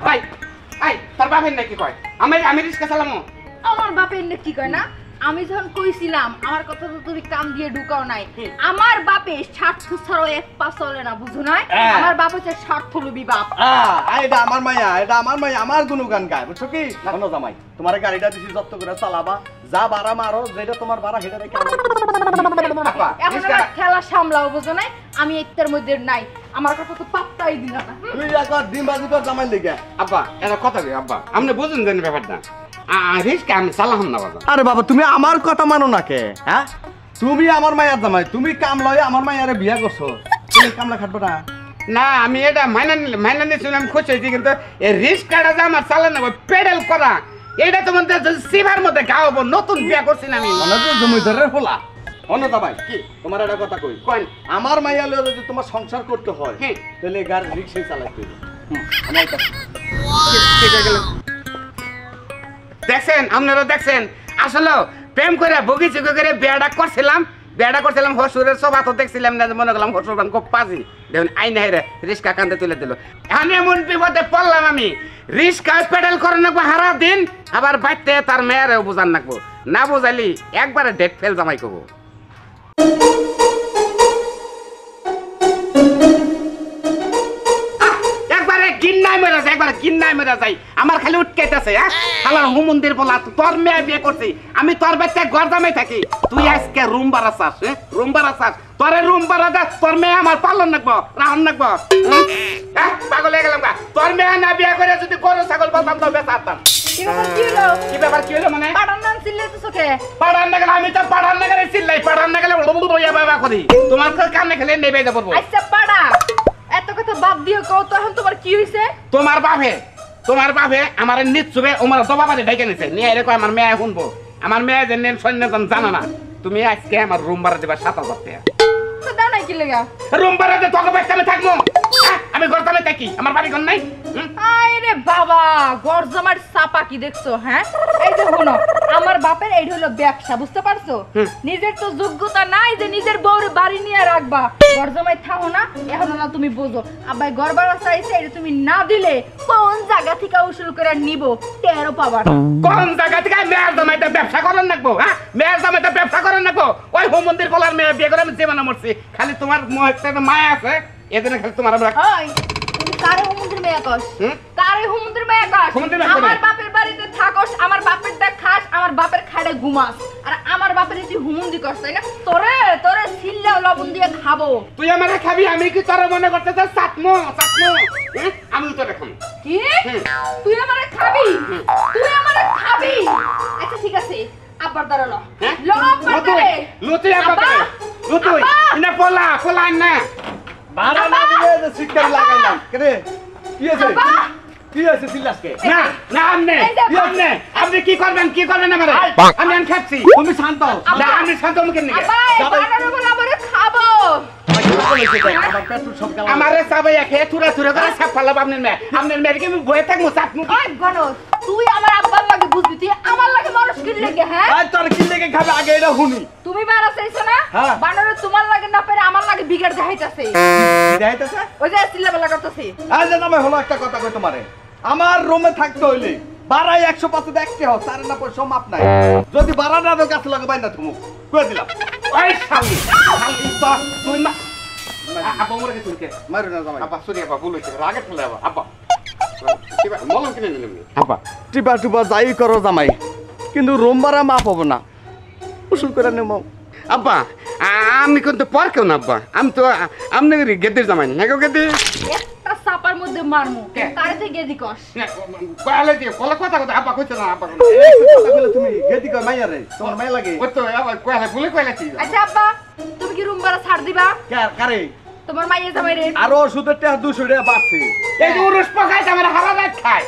ভাই ভাই তোর বাপের নাকি কয় আমি রিক্সা চালাবো আমার বাপের না কি কয় না আমি যখন কইছিলাম আমার কথা তো তুমি কান দিয়ে ঢুকাও নাই আমার বাপে স্বার্থ ছাড়াও এক পা চলে না বুঝো নাই আমার বাপ হচ্ছে স্বার্থলোভী বাপ এটা আমার মাইয়া আমার গুণগান গায় বুঝছো কি শোনো জামাই তোমার গাড়িটা দিছি যত্ন করে চালাবা যা বাড়া মারো যেটা তোমার বাড়া সেটা রেখে আপা এখন আমার খেলা সামলাও বুঝো নাই আমি এটার মধ্যে নাই আমার কথা তো পাত্তাই দিলা না তুই একবার ডিম বাজি কর জামাই লেগে আব্বা এটা কথা কই আব্বা আপনি বুঝুন জানেন ব্যাপারটা রিক্সা আমি চালাম না বাবা আরে বাবা তুমি আমার কথা মানো না কে হ্যাঁ তুমি আমার মায়ের জামাই তুমি কাম লয়ে আমার মায়ের বিয়া করছো তুমি কামলা খাটবো না না আমি এটা মাইনা নিয়েছিলাম খুশি হয়েছি কিন্তু এই রিক্সাটা যে আমার চালানো পেডেল করা এটা তো মধ্যে সিভার মধ্যে গাওয়াবো নতুন বিয়া করছি না আমি অনেক জমিদারের ফোলা অন্যতা ভাই কি তোমার একটা কথা কই কই আমার মাইয়া লয়ে যদি তোমার সংসার করতে হয় হ্যাঁ। তাহলে গাড়ি রিক্সায় চালাতে হবে আমি এটা ঠিক হয়ে গেল দেখছেন আপনারা দেখছেন আসলে প্রেম করে বগিচি করে বিয়াটা করছিলাম হসুরের সভা তো দেখছিলাম না মনে করলাম হসুর খুব পাজি দেখুন আইন হাইরে রিক্সা কান্দে তুলে দিল এখন এমন বিপদে পড়লাম আমি রিক্সা পেডেল করে নাকবো হারা দিন আবার বাইতে তার মেয়েরেও বোঝান নাকবো না বোঝালি একবারে ডেট ফেল জামাই করবো গিন্নায় মেরা যাই আমার খালি উঠকাইতেছে খালার হুমন্দির বলা তোর মেয়ে বিয়ে করছি আমি তোর বাচ্চা ঘর জামাই থাকি তুই আজকে রুম ভাড়া চাস তোরে রুম ভাড়া দে তোর মেয়ে আমার পালন রাখবো রাহন রাখবো পাগল হয়ে গেলাম তোর মেয়ে না বিয়ে করে যদি গরু ছাগল বলতাম তো বেচাতাম কি ব্যাপার কি হলো মানে পাড়ার নাম চিল্লাইতেছো কে পাড়ার না গেলে আমি তো পাড়ার না গেলে চিল্লাই পাড়ার না গেলে বাবা করি তোমার কানে খেলে নেবে যাবো আচ্ছা পাড়া এত কথা বাদ দিও কও তো এখন তোমার কি হইছে তোমার বাপে আমার নিচ্ছুবে আমার দবাবারে ডেকে নিছে নিয়ে এরকম আমার মেয়ে শুনবো আমার মেয়ে যে নেন সৈন্যজন জানো না তুমি আজকে আমার রুম ভাড়া দেবা 7,000 টাকা তো দাও নাই কি লাগা রুম ভাড়া দে তোকে বাইতে আমি থাকবো আমি ঘর জামাই থাকি আমার বাড়ি ঘর নাই আরে বাবা ঘর জমার চাপা কি দেখছো হ্যাঁ এই যে শোনো আমার বাপের এই হলো ব্যবসা বুঝতে পারছো নিজের তো যোগ্যতা নাই যে নিজের বউরে বাড়ি নিয়ে রাখবা ঘর জমাই থাকো না এখন না তুমি বোঝো আব্বাই ঘর ভাড়া চাইছে এটা তুমি না দিলে কোন জায়গা থেকে উসুল করে নিব টেরও পাবা না কোন জায়গা থেকে মেয়ের জামাইটা ব্যবসা করেন নাকবো মেয়ের জামাইটা ব্যবসা করেন নাকবো ওই হোম মন্দির বলার মেয়ে বিয়ে করে আমি জীবনে মরছি খালি তোমার একটা মায়া আছে এজন্য খালি তোমার আমরা ওই তুমি কারে হুমুন্দির মেয়ে কস কারে হুমুন্দির মেয়ে কস আমার বাপের বাড়িতে থাকস আমার বাপের দা খাস আমার বাপের খাড়ে ঘুমাস আর আমার বাপের তুই হুমুন্দি করছ তাই না তোরে সিল্লা লবণ দিয়ে খাবো তুই আমারে খাবি আমি কি তোর মনে করতে চাস সাতমো আমি তো দেখুন কি তুই আমারে খাবি আচ্ছা ঠিক আছে আবার দাঁড়ালো লুতুই ইনা পোলা না ভাড়া না দিলে যে শিকার লাগাইলাম কেরে কি আছে সিল্লাসকে না আপনি কি করবেন আমারে আমি খাচ্ছি তুমি শান্ত হও না আমি শান্ত মুখে নিয়ে খাবো আমার পেট্রোল সব গেল আমারে সাবাই খেয়ে থুরা করে সাপ ফালাব আপনার মেয়ের কি আমি বয়ে থাকবো চাপ মুখ ওই গণস তুই আমার আব্বার লাগে বুঝবি তুই আমার লাগে মানুষ কি লাগে হ্যাঁ আর তোর কি লেগে খাবে আগে এটা হুনি তুমি বাড়া চাইছো না বানরে তোমার লাগে না পেরে আমার লাগে বিগাড় দেখাইতাছে দেখাইতাছে ওই যে চিল্লাবেলা করতেছে আজ না হলো একটা কথা কই তোমারে আমার রুমে থাকতে হইলে বাড়াই 105 দেখতে হও সারে না পয়সা মাপ নাই যদি বাড়া না দাও কাছে লাগে বাইনা তুমি কই দিলাম ওই শালি তো তুই মা আপা মরে গেছে তুই মারু না জামাই আপা সরি আপা ভুল হইছে রাগে ফেলে আপা কিবা মলম কিনে নিলাম আপা টিপা যাই করো জামাই কিন্তু রুম ভাড়া মাপ হবে না উসুল করে নেও আব্বা আমি কিন্তু পর কেউ না আব্বা আমি তো আমনে গেদের জামাই না কেউ গেদি একটা সাপার মধ্যে মারমু কারেতে গেদি কস কয়ালে দিয়ে কথা আব্বা কইছ না আব্বা কথা বলে তুমি গেদি কই মাইয়া রে তোমার মাই লাগে ওই তো আব্বা কয়ালে ভুলে কয়ালে কি আচ্ছা আব্বা তুমি কি রুম ভাড়া ছাড় দিবা কারে তোমার মাইয়া জামাই রে আরো শুধু 200 টাকা বাড়ছে এই যে উরুস পকাইছে আমার হারা রাত খায়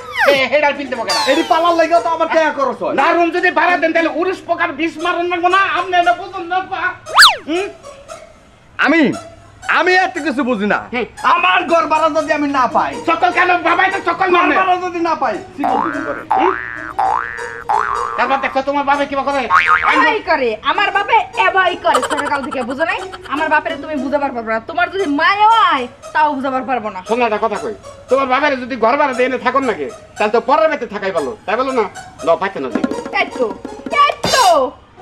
হেডার পিনতে বকে না এটি পালার লাগেও তো আমার টাকা খরচ হয়। না রুম যদি ভাড়া দেন তাহলে উরুস পকার বিষ মারন লাগবো না আপনি এটা বুঝুন না আমি এত কিছু বুঝি না। হুম। আমার ঘর ভাড়া যদি আমি না পাই, সকল কেন বাবাই তো সকল ঘর মানে ভাড়া যদি না পাই, শিকল বিক্রি করে। তারপর দেখো তোমার বাবা কি করে এবাই করে আমার বাপে এবাই করে ছোটকাল থেকে বুঝো নাই আমার বাপের তুমি বুঝাবার পারবে না তোমার যদি মায়া হয় তাও বুঝাবার পারবো না শোনো একটা কথা কই তোমার বাবার যদি ঘর ভাড়া দিয়ে এনে থাকুন নাকি তাহলে তো পরের বেতে থাকাই ভালো তাই বলো না ল পাইতে না দেখি এত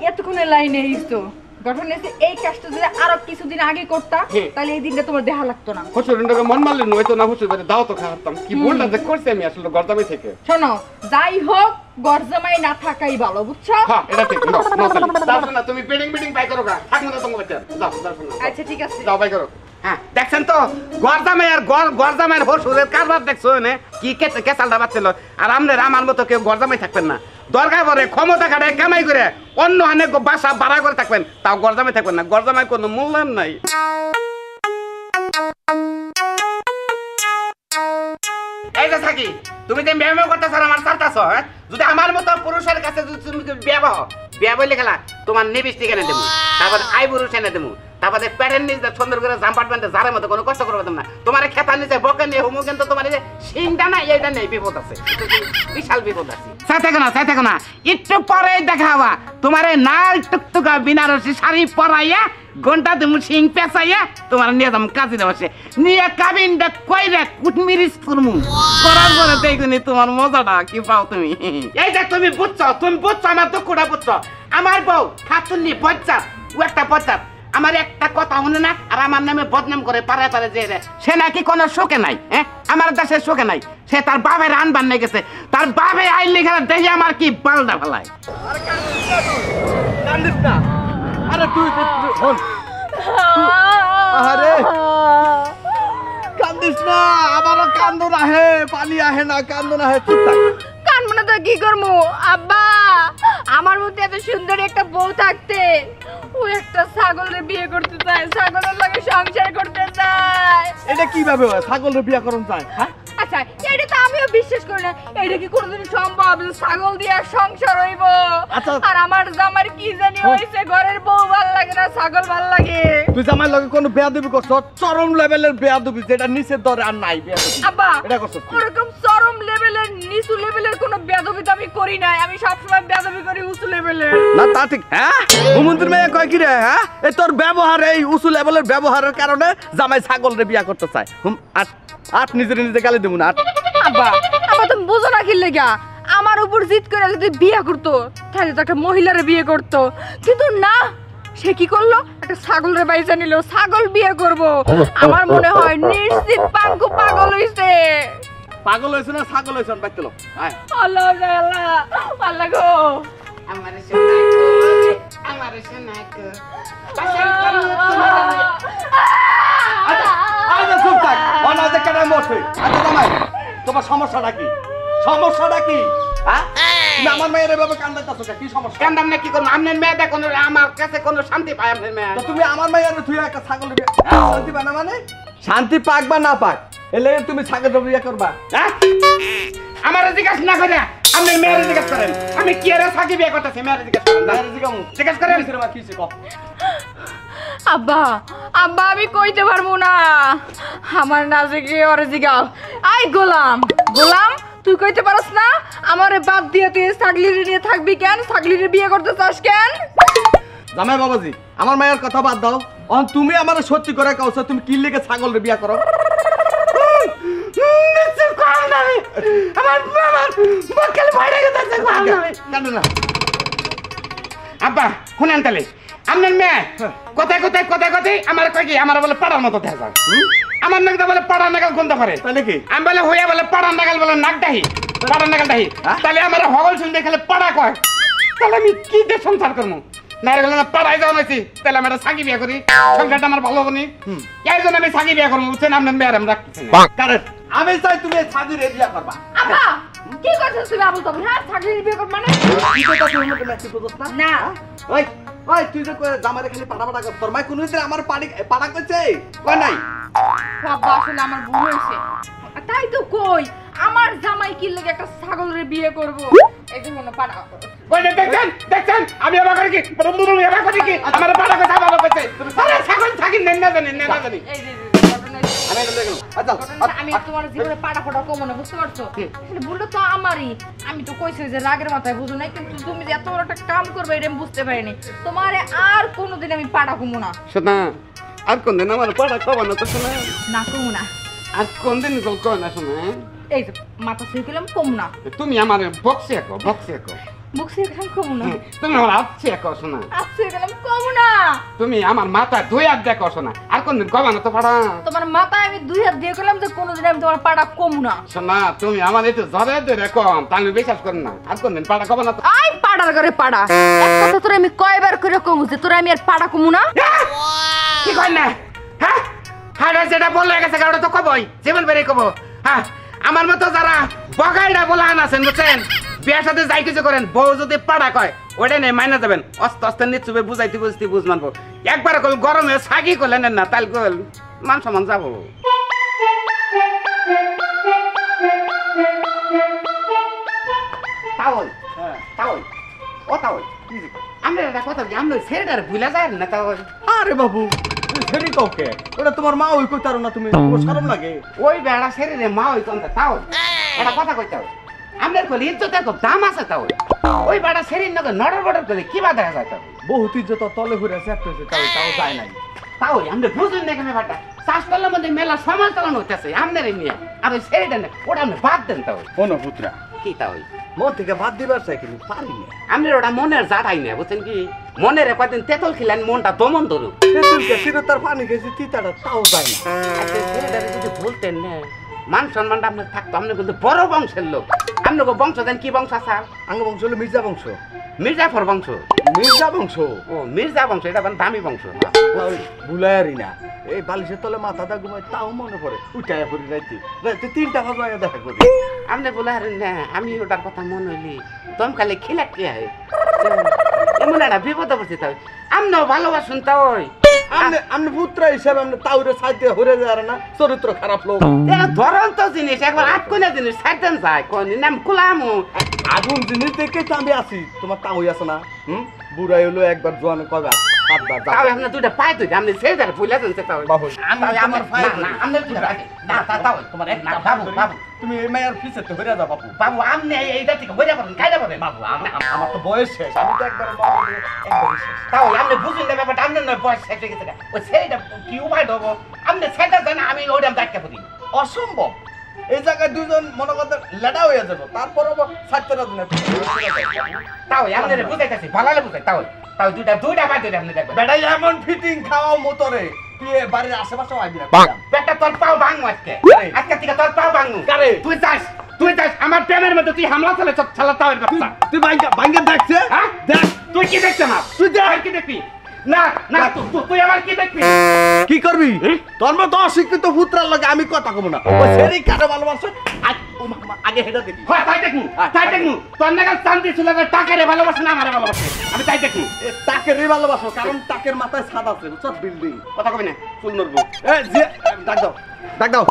এতক্ষণে লাইনে তো গঠন এসে এই কাজটা যদি আরো কিছুদিন আগে করতা তাহলে এই দিনটা তোমার দেখা লাগতো না হুসুরটাকে মন মারলে নয়তো না হুসুর বাড়ি দাও তো খাওয়াতাম কি বলটা যে করছি আমি আসলে গর্দামি থেকে শোনো যাই হোক গরজামাই না থাকাই ভালো বুঝছো হ্যাঁ এটা ঠিক নাও নাও তাহলে দাও শোনা তুমি বিডিং বাই করো গা থাকবো না তোমার বাচ্চা দাও দাও শোনা আচ্ছা ঠিক আছে দাও বাই করো হ্যাঁ দেখছেন তো গরদামাই আর গরদামাইয়ের হুসুরের কারবার দেখছো না কি কেসালটা বাচ্চাল আর আমাদের আমার মতো কেউ গরদামাই থাকবেন না দরকার পড়ে ক্ষমতা খাটায় কামাই করে অন্য হানে বাসা ভাড়া করে থাকবেন তাও গরদামাই থাকবেন না গরদামাই কোনো মূল্যায়ন নাই এই যে থাকি তুমি যে ব্যায়াম করতেছ আমার চারটাছ হ্যাঁ যদি আমার মতো পুরুষের কাছে যদি তুমি বিয়া বললে খেলা তোমার নিবিষ্টিক এনে দেবো তারপর আই পুরুষ এনে দেবো তারপরে প্যাটের নিচে সুন্দর করে জাম্পার প্যান্টে যার মতো কোনো কষ্ট করবে না তোমার খেতার নিচে বকে নিয়ে হুমু কিন্তু তোমার এই যে সিংটা না এইটা নেই বিপদ আছে বিশাল বিপদ আছে চাই থাকো না একটু পরে দেখা হওয়া তোমার নাল টুকটুকা বিনারসি শাড়ি পরাইয়া ঘন্টা তুমি সিং পেঁচাইয়া তোমার নিয়ে যাম কাজে দেওয়া নিয়ে কাবিনটা কইরা কুটমিরিস করমু করার পরে দেখুনি তোমার মজাটা কি পাও তুমি এই যে তুমি বুঝছো আমার দুঃখটা বুঝছো আমার বউ খাতুনি বজ্জাত ও একটা বজ্জাত আমার একটা কথা শুনে না আর আমার নামে বদনাম করে পারে যে সে নাকি কোনো শোকে নাই হ্যাঁ আমার দেশের শোকে নাই সে তার বাপের আনবার নিয়ে গেছে তার বাপে আইন লিখে দেখি আমার কি বালদা ফেলায় কান্দিস না। আরে তুই হন আরে কান্দিস না আমারও কান্দন আহে পানি আহে না কান্দন আহে চুপ থাক কান মনে তো কি করবো আব্বা আমার মধ্যে এত সুন্দর একটা বউ থাকতে ও একটা ছাগলের বিয়ে করতে চায় ছাগলের লাগে সংসার করতে চায় এটা কিভাবে হয় ছাগলের বিয়া করুন চায় হ্যাঁ আচ্ছা এটা তো আমিও বিশ্বাস করি না এটা কি কোনোদিন সম্ভব যে ছাগল দিয়ে সংসার হইব আচ্ছা। আর আমার জামার কি জানি হইছে ঘরের বউ ভাল লাগে না ছাগল ভাল লাগে তুই জামাই লগে কোনো বেয়াদবি করছ চরম লেভেলের বেয়াদবি যেটা নিচের দরে আর নাই বেয়াদবি আব্বা এটা করছ ওরকম চরম লেভেলের নিচু লেভেলের কোনো বেয়াদবি তো আমি করি নাই আমি সবসময় বেয়াদবি করি উঁচু লেভেলের না তা ঠিক হ্যাঁ ঘুমন্ত্রী মেয়ে কয় কি রে হ্যাঁ এই তোর ব্যবহার এই উঁচু লেভেলের ব্যবহারের কারণে জামাই ছাগলের বিয়া করতে চায় আট নিজে গালি দেবো না আব্বা আব্বা তুমি বুঝো না কি লেগা আমার উপর জিদ করে যদি বিয়ে করতো তাহলে তো একটা মহিলারে বিয়ে করতো কিন্তু না সে কি করলো একটা ছাগলের বাইজা নিল ছাগল বিয়ে করব আমার মনে হয় নিশ্চিত পাঙ্কু পাগল হইছে পাগল হয়েছে না ছাগল হয়েছে বাইতে লো আল্লাহ আল্লাহ আল্লাহ গো আমার সোনা গো আচ্ছা চুপ থাক অনাজে কেন মরছে আচ্ছা জামাই তোমার সমস্যাটা কি হ্যাঁ তুমি আমার মেয়ের এভাবে কান্দাইতাছো কি সমস্যা কান্দাম না কি করবো আপনার মেয়ে দেখুন আমার কাছে কোনো শান্তি পায় আপনার মেয়ে তো তুমি আমার মেয়ের তুই একটা ছাগল শান্তি পায় না মানে শান্তি পাক বা না পাক এলে তুমি ছাগল বিয়ে করবা হ্যাঁ আমার জিজ্ঞাসা না করে আপনি মেয়ের জিজ্ঞাসা করেন আমি কি এর সাকি বিয়ে করতেছি মেয়ের জিজ্ঞাসা করেন কি শিখো আব্বা আব্বা আমি কইতে পারবো না আমার নাজে গিয়ে ওরে জিগাও আই গোলাম তুই কইতে পারস না আমারে বাদ দিয়ে তুই ছাগলির নিয়ে থাকবি কেন ছাগলির বিয়ে করতে চাস কেন জামাই বাবাজি আমার মায়ের কথা বাদ দাও তুমি আমার সত্যি করে কাউছো তুমি কি লিখে ছাগলের বিয়া করো আব্বা শুনেন তাহলে আপনার মেয়ে কোথায় আমার কয় কি আমার বলে পাড়ার মতো দেখা যায় আমার নাকি বলে পাড়ার নাগাল কোনটা পারে তাহলে কি আমি বলে হইয়া বলে পাড়ার নাগাল বলে নাক ডাহি পাড়ার নাগাল ডাহি তাহলে আমার হগল শুনতে খেলে পাড়া কয় তাহলে আমি কি দিয়ে সংসার করবো না গেলে না পাড়ায় যাওয়া হয়েছি তাহলে আমি একটা সাকি বিয়ে করি সংসারটা আমার ভালো হবনি এই জন্য আমি সাকি বিয়ে করবো বুঝছেন আপনার মেয়ের আমি রাখতেছি আমি চাই তুমি ছাগির বিয়া করবা আব্বা কি করছিস তুমি আবুল তখন হ্যাঁ ছাগলির বিয়ে কর মানে কি কথা তুমি মতে মেসি বুঝছ না না ওই তুই যে জামারে খালি পাড়া কর তোর মাই কোন দিন আমার পাড়া কইছে কই নাই আব্বা আসলে আমার ভুল হয়েছে আর তাই তো কই আমার জামাই কি লাগে একটা ছাগলের বিয়ে করব এই যে মনে পাড়া ওই যে দেখছেন আমি আবার করি কি এবার করি কি আমার পাড়া কথা ভালো করতে আরে ছাগল থাকি নেন না জানি এই যে ঘটনা আমি এটা দেখলাম আচ্ছা আমি তোমার জীবনে পাড়া ফোটা কম না বুঝতে পারছো আসলে ভুলটা তো আমারই আমি তো কইছি যে রাগের মাথায় বুঝো নাই কিন্তু তুমি যে এত বড় একটা কাম করবে এটা আমি বুঝতে পারিনি তোমারে আর কোনোদিন আমি পাড়া কমু না শোনা আর কোন দিন আমার পাড়া খাবো না তো শোনা না কমু না আর কোন দিন গল কয় না শোনা এই যে মাথা ছুঁয়ে গেলাম কমু না তুমি আমার বক্সে একো বুক ছুঁয়ে গেলাম কমু না তুমি আমার আছে একো শোনা ছুঁয়ে গেলাম কমু না তুমি আমার মাথা দুই হাত দেখো শোনা আর কোন দিন কবা না তো পাড়া তোমার মাথায় আমি 2 হাত দিয়ে গেলাম যে কোনোদিন আমি তোমার পাড়া কমু না শোনা তুমি আমার একটু জরে ধরে কম তাহলে বিশ্বাস কর না আর কোন দিন পাড়া কবা না তো আই পাড়ার ঘরে পাড়া এক কথা তোরে আমি কয়বার করে কমু যে তোরে আমি আর পাড়া কমু না কি কই না হ্যাঁ হাড়া যেটা বলে গেছে কারণ তো কবই জীবন বেরে কব হ্যাঁ আমার মতো যারা বগাইরা বলা আছেন বুঝছেন বিয়ার সাথে যাই কিছু করেন বউ যদি পাড়া কয় ওইটা নেই মাইনা যাবেন অস্তে অস্তে নিচুবে বুঝাইতে বুঝ মানবো একবার কল গরমে সাগি করলেন না তাই কল মান সমান যাবো তাওই তাওই ও তাওই আমরা একটা কথা বলি আমরা ছেলেটার ভুলে যায় না তাওই আরে বাবু ছেড়ে কাউকে ওটা তোমার মা ওই কইতারো না তুমি তোমার শরম লাগে ওই বেড়া ছেড়ে মা ওই কোনটা তাও এটা কথা কইতে হবে আমাদের কলি ইজ্জতের খুব দাম আছে তাও ওই বেড়া ছেড়ে নগে নড়র বড়র করে কি বা দেখা যায় তাও বহুত ইজ্জত তলে ঘুরে চেপতেছে তাও তাও যায় নাই তাও আমরা বুঝুন না কেন ব্যাপারটা শাসতলার মধ্যে মেলা সমাজ চালানো হইতেছে আমাদের নিয়ে আর ওই ছেড়ে দেন ওটা আপনি বাদ দেন তাও কোনো পুত্রা কি তাও মন থেকে ভাত দিবার চাই কিন্তু পারি না আমরা ওটা মনের জাটাই না বুঝছেন কি মনের কদিন তেতল খিলেন মনটা দমন ধরুক তার পানি খেয়েছি তিতাটা তাও যায় না আচ্ছা ছেলেটারে যদি বলতেন না মান সম্মানটা আপনার থাকতো আপনি কিন্তু বড় বংশের লোক আপনাকে বংশ দেন কি বংশ আছে আঙ্গ বংশ হলো মির্জা বংশ মির্জাফর বংশ মির্জা বংশ ও মির্জা বংশ এটা মানে দামি বংশ ভুলায়ারি না এই বালিশের তলে মাথাটা ঘুমাই তাও মনে পড়ে উঠাইয়া পড়ি রাইতে রাইতে 3টা বাজে দেখা করি আপনি বলে আরে না আমি ওটার কথা মনে হইলি দমকালে খিলাট কি হয় এমন একটা বিপদ পড়ছে তাই আমরাও ভালোবাসুন তাই আপনি পুত্র হিসাবে আপনি তাউরে সাইতে হরে যায় না চরিত্র খারাপ লোক ধরন তো জিনিস একবার আটকোনা জিনিস সাইতেন যায় কোন নাম কুলামু আগুন জিনিস দেখে তো আমি আছি তোমার তাও আছে না বুড়াই হলো একবার জোয়ান কবে সাতবার তাও আপনার দুইটা পাই তুই আপনি ছেড়ে ভুলে দেন তাও বাবু আমার না আমরা না তাও তোমার এক না বাবু বাবু তুমি এই মায়ের পিছে তো হরে যাও বাবু বাবু আপনি এইটা থেকে হয়ে যাবেন কাইদা পাবেন বাবু আমার তো বয়স শেষ আমি তো একবার তাও আপনি বুঝুন না ব্যাপারটা আপনার নয় বয়স শেষ হয়ে গেছে ওই ছেলেটা কি উপায় দেবো আপনি ছেলেটা জানা আমি ওইটা ডাক্তার করি অসম্ভব এই জায়গায় দুজন মনে করতে লেডা হয়ে যাবো তারপর ছাত্ররা তাও আপনার বুঝাইতেছি ভালো বুঝাই তাও তাও দুইটা বাদ দিলে আপনি দেখবেন বেটাই এমন ফিটিং খাওয়াও মোটরে তুই বাড়ির আশেপাশে আইবি না পেটটা তোর পাও ভাঙবো আজকে আজকে থেকে তোর পাও ভাঙবো তুই যাস আমার প্রেমের মধ্যে তুই হামলা চলে ছালা তাওয়ের বাচ্চা তুই ভাঙ্গা দেখছে হ্যাঁ দেখ তুই কি দেখছ না তুই দেখ কি দেখবি না না তুই আমার কি দেখবি কি করবি তোর মতো অশিক্ষিত পুত্রার লগে আমি কথা কব না ও সেরি কারে ভালোবাসে আগে হেডা দেখি হ্যাঁ তাই দেখমু তোর নাগাল শান্তি ছিল না টাকারে ভালোবাসে না আমারে ভালোবাসে আমি তাই দেখমু তাকে রে ভালোবাসো কারণ তাকের মাথায় ছাদ আছে বুঝছ বিল্ডিং কথা কবি না চুল নড়বো এ যে ডাক দাও ডাক দাও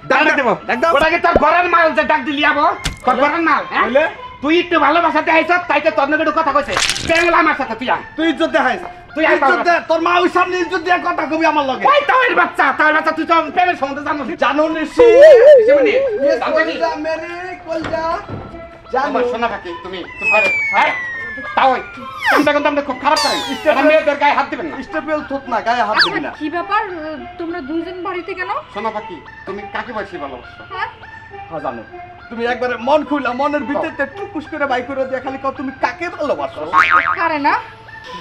ডাক দেবো ওটাকে তোর ঘরের মাল যে ডাক দিলি আবো তোর ঘরের মাল বলে তুই একটু ভালোবাসাতে আইছ তাই তো তোর নাগাল কথা কইছে পেংলা আমার সাথে তুই ইজ্জত দেখাইস তুই ইজ্জত দে তোর মা ওই সামনে ইজ্জত দিয়ে কথা কবি আমার লগে ওই তাওয়ের বাচ্চা তুই তো প্রেমের সম্বন্ধে জানো জানো নিছি মানে মেরে কলজা আমার শোনা থাকি তুমি পারে হ্যাঁ তাও চিন্তা করতে আমরা খুব খারাপ করেন এটা মেয়েদের গায়ে হাত দিবেন না স্টেপেল থুত না গায়ে হাত দিবি না কি ব্যাপার তোমরা দুইজন বাড়িতে কেন শোনা থাকি তুমি কাকে বেশি ভালোবাসো হ্যাঁ হ্যাঁ জানো তুমি একবারে মন খুলা মনের ভিতরে টুকুস করে বাই করে দিয়ে খালি কও তুমি কাকে ভালোবাসো কারে না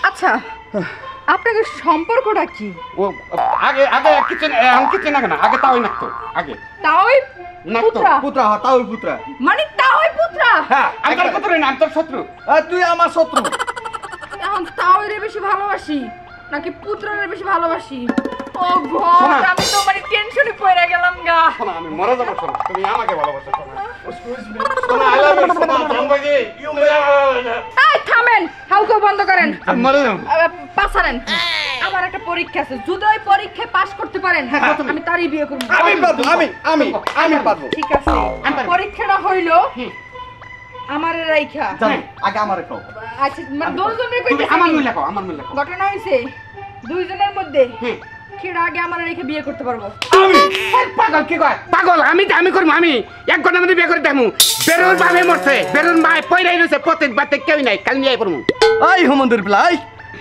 আচ্ছা আপনাদের সম্পর্কটা কি ও আগে আগে কিছু না কেন আগে তাওই নাকতো আগে তাওই নাকতো পুত্রা তাও পুত্রা মানে তাওই পুত্রা হ্যাঁ আমি তোর পুত্র না আমি তোর শত্রু তুই আমার শত্রু এখন তাওইরে বেশি ভালোবাসি নাকি পুত্ররে বেশি ভালোবাসি ও গড আমি তো মানে টেনশনে পড়ে গেলাম গা শোনা আমি মরে যাবো শোনা তুমি আমাকে ভালোবাসো শোনা আই লাভ ইউ শোনা জানবাগি ইউ এই থামেন হাউকে বন্ধ করেন আমি মরে যাবো পাছারেন আমার একটা পরীক্ষা আছে, যদি ওই পরীক্ষায় পাস করতে পারেন আমি তারই বিয়ে করব। আমি পারবো, আমি পারবো। ঠিক আছে, পরীক্ষাটা হইল আমারে রাইখা জানি, আগে আমারে কও। আচ্ছা মানে দুজনের তুমি কইতেছি আমার মূল্য কও, আমার মূল্য কও। ঘটনা হইছে দুইজনের মধ্যে কেডা আগে আমারে রেখে বিয়ে করতে পারবো। আমি পাগল কি কয় পাগল আমি করবো আমি 1 ঘন্টার মধ্যে বিয়ে করে দেবো বেরুর বাবে মরছে বেরুর মায় পয়রাই রয়েছে প্রত্যেক বাতে কেউ নাই কাল নিয়ে পড়বো এই হুমন্দির প্লাই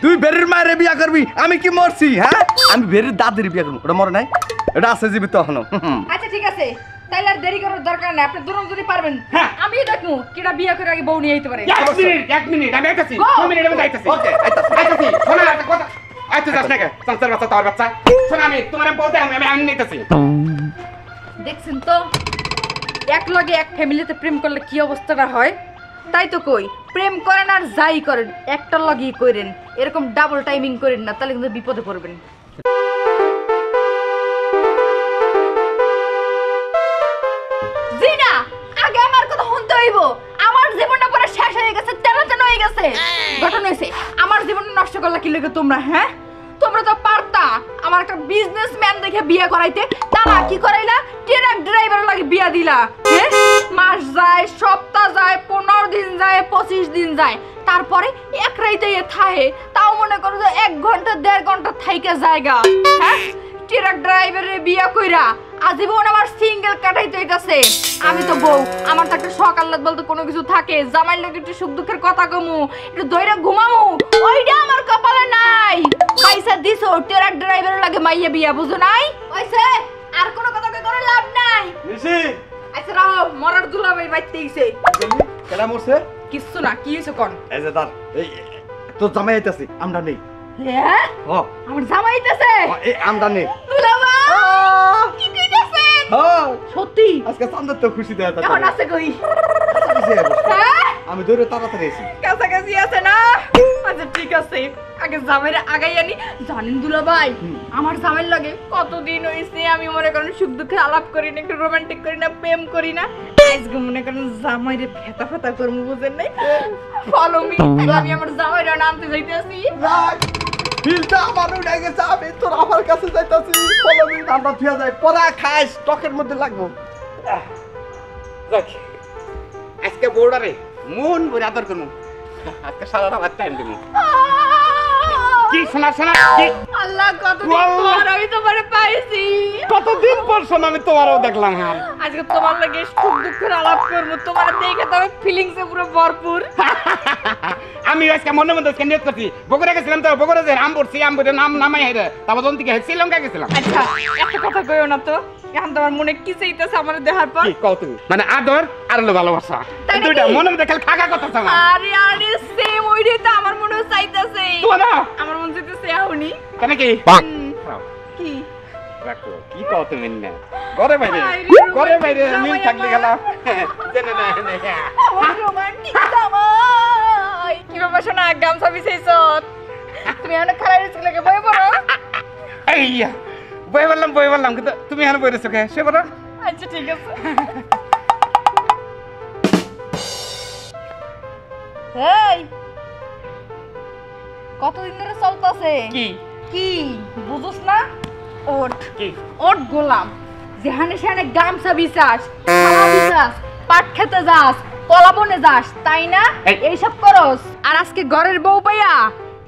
তুই বেরের মায়ের বিয়া করবি আমি কি মরছি হ্যাঁ আমি বেরের দাদির বিয়া করবো ওটা মরে নাই এটা আছে জীবিত এখনো আচ্ছা ঠিক আছে তাইলে আর দেরি করার দরকার নাই আপনি দুজন যদি পারবেন হ্যাঁ। আমি দেখমু কেডা বিয়ে করে আগে বউ নিয়ে আইতে পারে। 1 মিনিট আমি আইতাছি Go! 2 মিনিটের মধ্যে আইতাছি ওকে আইতাছি শোনা একটা কথা আইতে যাস না কে সংসার বাচ্চা তোর বাচ্চা শোনা আমি তোমার বলতে আমি নিতেছি দেখছেন তো এক লগে এক ফ্যামিলিতে প্রেম করলে কি অবস্থাটা হয় তাই তো কই প্রেম করেন আর যাই করেন একটা লগেই করেন এরকম ডাবল টাইমিং করেন না তাহলে কিন্তু বিপদে পড়বেন। জিনা আগে আমার কথা শুনতে হইব আমার জীবনটা পুরো শেষ হয়ে গেছে তেলাতেন হয়ে গেছে ঘটনা হইছে আমার জীবনটা নষ্ট করলা কি লাগে তোমরা হ্যাঁ তোমরা তো পারতা আমার একটা বিজনেসম্যান দেখে বিয়ে করাইতে তারা কি করাইলা ট্রাক ড্রাইভার লাগে বিয়ে দিলা হ্যাঁ মাস যায় সপ্তাহ যায় 15 দিন যায় 25 দিন যায় তারপরে এক রাইতে থাহে তাও মনে করো যে 1 ঘন্টা 1.5 ঘন্টা থাইকা জায়গা হ্যাঁ ট্রাক ড্রাইভারের বিয়ে কইরা আজীবন আমার সিঙ্গেল কাটাইতে হইতাছে আমি তো বউ আমার তো একটা শখ আহ্লাদ বলতে কোনো কিছু থাকে জামাইর লাগে একটু সুখ দুঃখের কথা কমু একটু দইরা ঘুমামু ওইটা আমার কপালে নাই পয়সা দিছো ট্রাক ড্রাইভারের লাগে মাইয়া বিয়া বুঝো নাই ওইছে আর কোনো কথা করে লাভ নাই নিশি আচ্ছা রাও মরার দুলাভাই বাইতে গেছে কেডা মরছে কিচ্ছু না কি হইছে কোন এই যে দাঁড় এই তো জামাই আইতাছি আমরা নেই হ্যাঁ হ আমার জামাই আইতাছে এই আমরা নেই দুলাভাই কি কইতাছেন হ্যাঁ সত্যি আজকে চাঁদের তো খুশি দেয়া এখন আছে কই তাড়াতাড়ি হ্যাঁ আমি দৌড়ে তাড়াতাড়ি এসি কাছাকাছি আছে না আচ্ছা ঠিক আছে আগে জামাইরে আগাই আনি জানেন দুলাভাই আমার জামাইর লাগে কতদিন হইছে আমি মনে করেন সুখ দুঃখে আলাপ করি না একটু রোমান্টিক করি না প্রেম করি না আজকে মনে করেন জামাইরে ফেতা ফেতা করবো বুঝেন নাই ফলো মি আমি আমার জামাইরে আনতে যাইতেছি ফিলটা আমার উড়ে গেছে আমি তোর আমার কাছে যাইতাছি বলো নি আমরা থিয়া যাই পরা খাইস টকের মধ্যে লাগবো যাক আজকে বউডারে মন ভরে আদর করবো আজকে সারাটা রাত টাইম দেবো কি শোনা শোনা কি আল্লাহ কতদিন আল্লাহ। পর আমি তোমারে পাইছি কতদিন পর শোনা আমি তোমারও দেখলাম হ্যাঁ আজকে তোমার লাগে সুখ দুঃখের আলাপ করবো তোমার দেখে তো আমি ফিলিংসে পুরো ভরপুর আমি আজকে মনে মধ্যে আজকে নিয়ত করছি বগুড়া গেছিলাম তো বগুড়া যে আম পড়ছি আম পড়ে নাম নামাই হেরে তারপর ওখান থেকে শ্রীলঙ্কা গেছিলাম আচ্ছা একটা কথা কইও না তো এখন তোমার মনে কি চাইতেছে আমার দেখার পর কি কও তুমি মানে আদর আর হলো ভালোবাসা তাই নাকি? দুইটা মনে মধ্যে খালি ফাঁকা কথা শোনা আরে আরে সেম ওইটাই তো আমার মনেও চাইতেছে তোমার আমার মন চাইতেছে এখনই কেন কি কি রাখো কি কও তুমি না ঘরে বাইরে আরে, ঘরে বাইরে জামাই মিল থাকলে গেল আমার। জেনে না আমার রোমান্টিক জামাই কি ব্যাপার শোনা গামছা বিছাইছো তুমি এখানে খারাপ রেস্ট বই পড়ো এইয়া বই বললাম কিন্তু তুমি এখানে বই রেছো কে সে বলো আচ্ছা ঠিক আছে এই কতদিন ধরে চলতেছে কি কি বুঝছ না ওট কি ওট গোলাম যেখানে সেখানে গামছা বিছাস খাওয়া বিছাস পাট খেতে যাস কলা বনে যাস তাই না এই। এইসব করস আর আজকে ঘরের বউ পাইয়া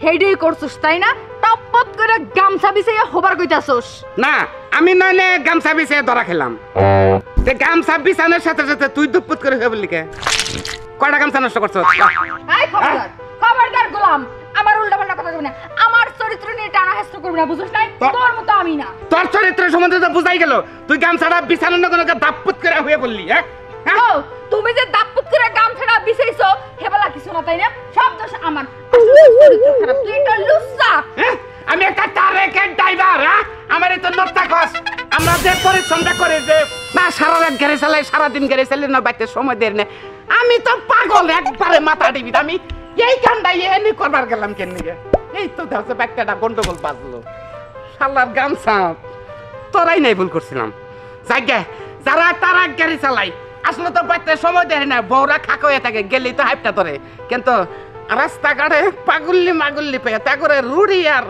হেডেই করছস তাই না টপপট করে গামছা বিছাইয়া হবার কইতাছস না আমি নইলে গামছা বিছিয়ে ধরা খেলাম তে গামছা বিছানোর সাথে সাথে তুই দুপুত করে হয়ে বললি কে কয়টা গামছা নষ্ট করছো এই খবরদার খবরদার গোলাম আমার উল্টাপাল্টা কথা কইবি না আমার চরিত্র নিয়ে টানা হেস্ত করবি না বুঝছ নাই তোর মতো আমি না তোর চরিত্রের সম্বন্ধে তো বুঝাই গেল তুই গামছাটা বিছানোর না কোনো দাপুত করে হয়ে বললি হ্যাঁ ও তুমি যে দাপুত করে গামছাটা বিছাইছো হেবেলা কিছু না তাই না সব দোষ আমার আসলে চরিত্র খারাপ তুই এটা লুচ্চা হ্যাঁ? আমি একটা তারেকের ড্রাইভার হ্যাঁ আমার তো নত্তা কস আমরা যে পরিশ্রমটা করে যে না সারা রাত গাড়ি চালাই সারাদিন গাড়ি চালাই না বাইতে সময় দেয় না আমি তো পাগল একবারে মাথা ডিবি আমি এই কামটা এনে করবার গেলাম কেন নিয়ে এই তো দেখছে ব্যাগটা গন্ডগোল বাজলো শালার গামছা তোরাই নাই ভুল করছিলাম যাইগে যারা তারা গাড়ি চালাই আসলে তো বাইতে সময় দেয় না বউরা খাক হয়ে থাকে গেলেই তো হাইপটা ধরে কিন্তু রাস্তাঘাটে পাগুল্লি মাগুল্লি পেয়ে তা করে রুড়ি আর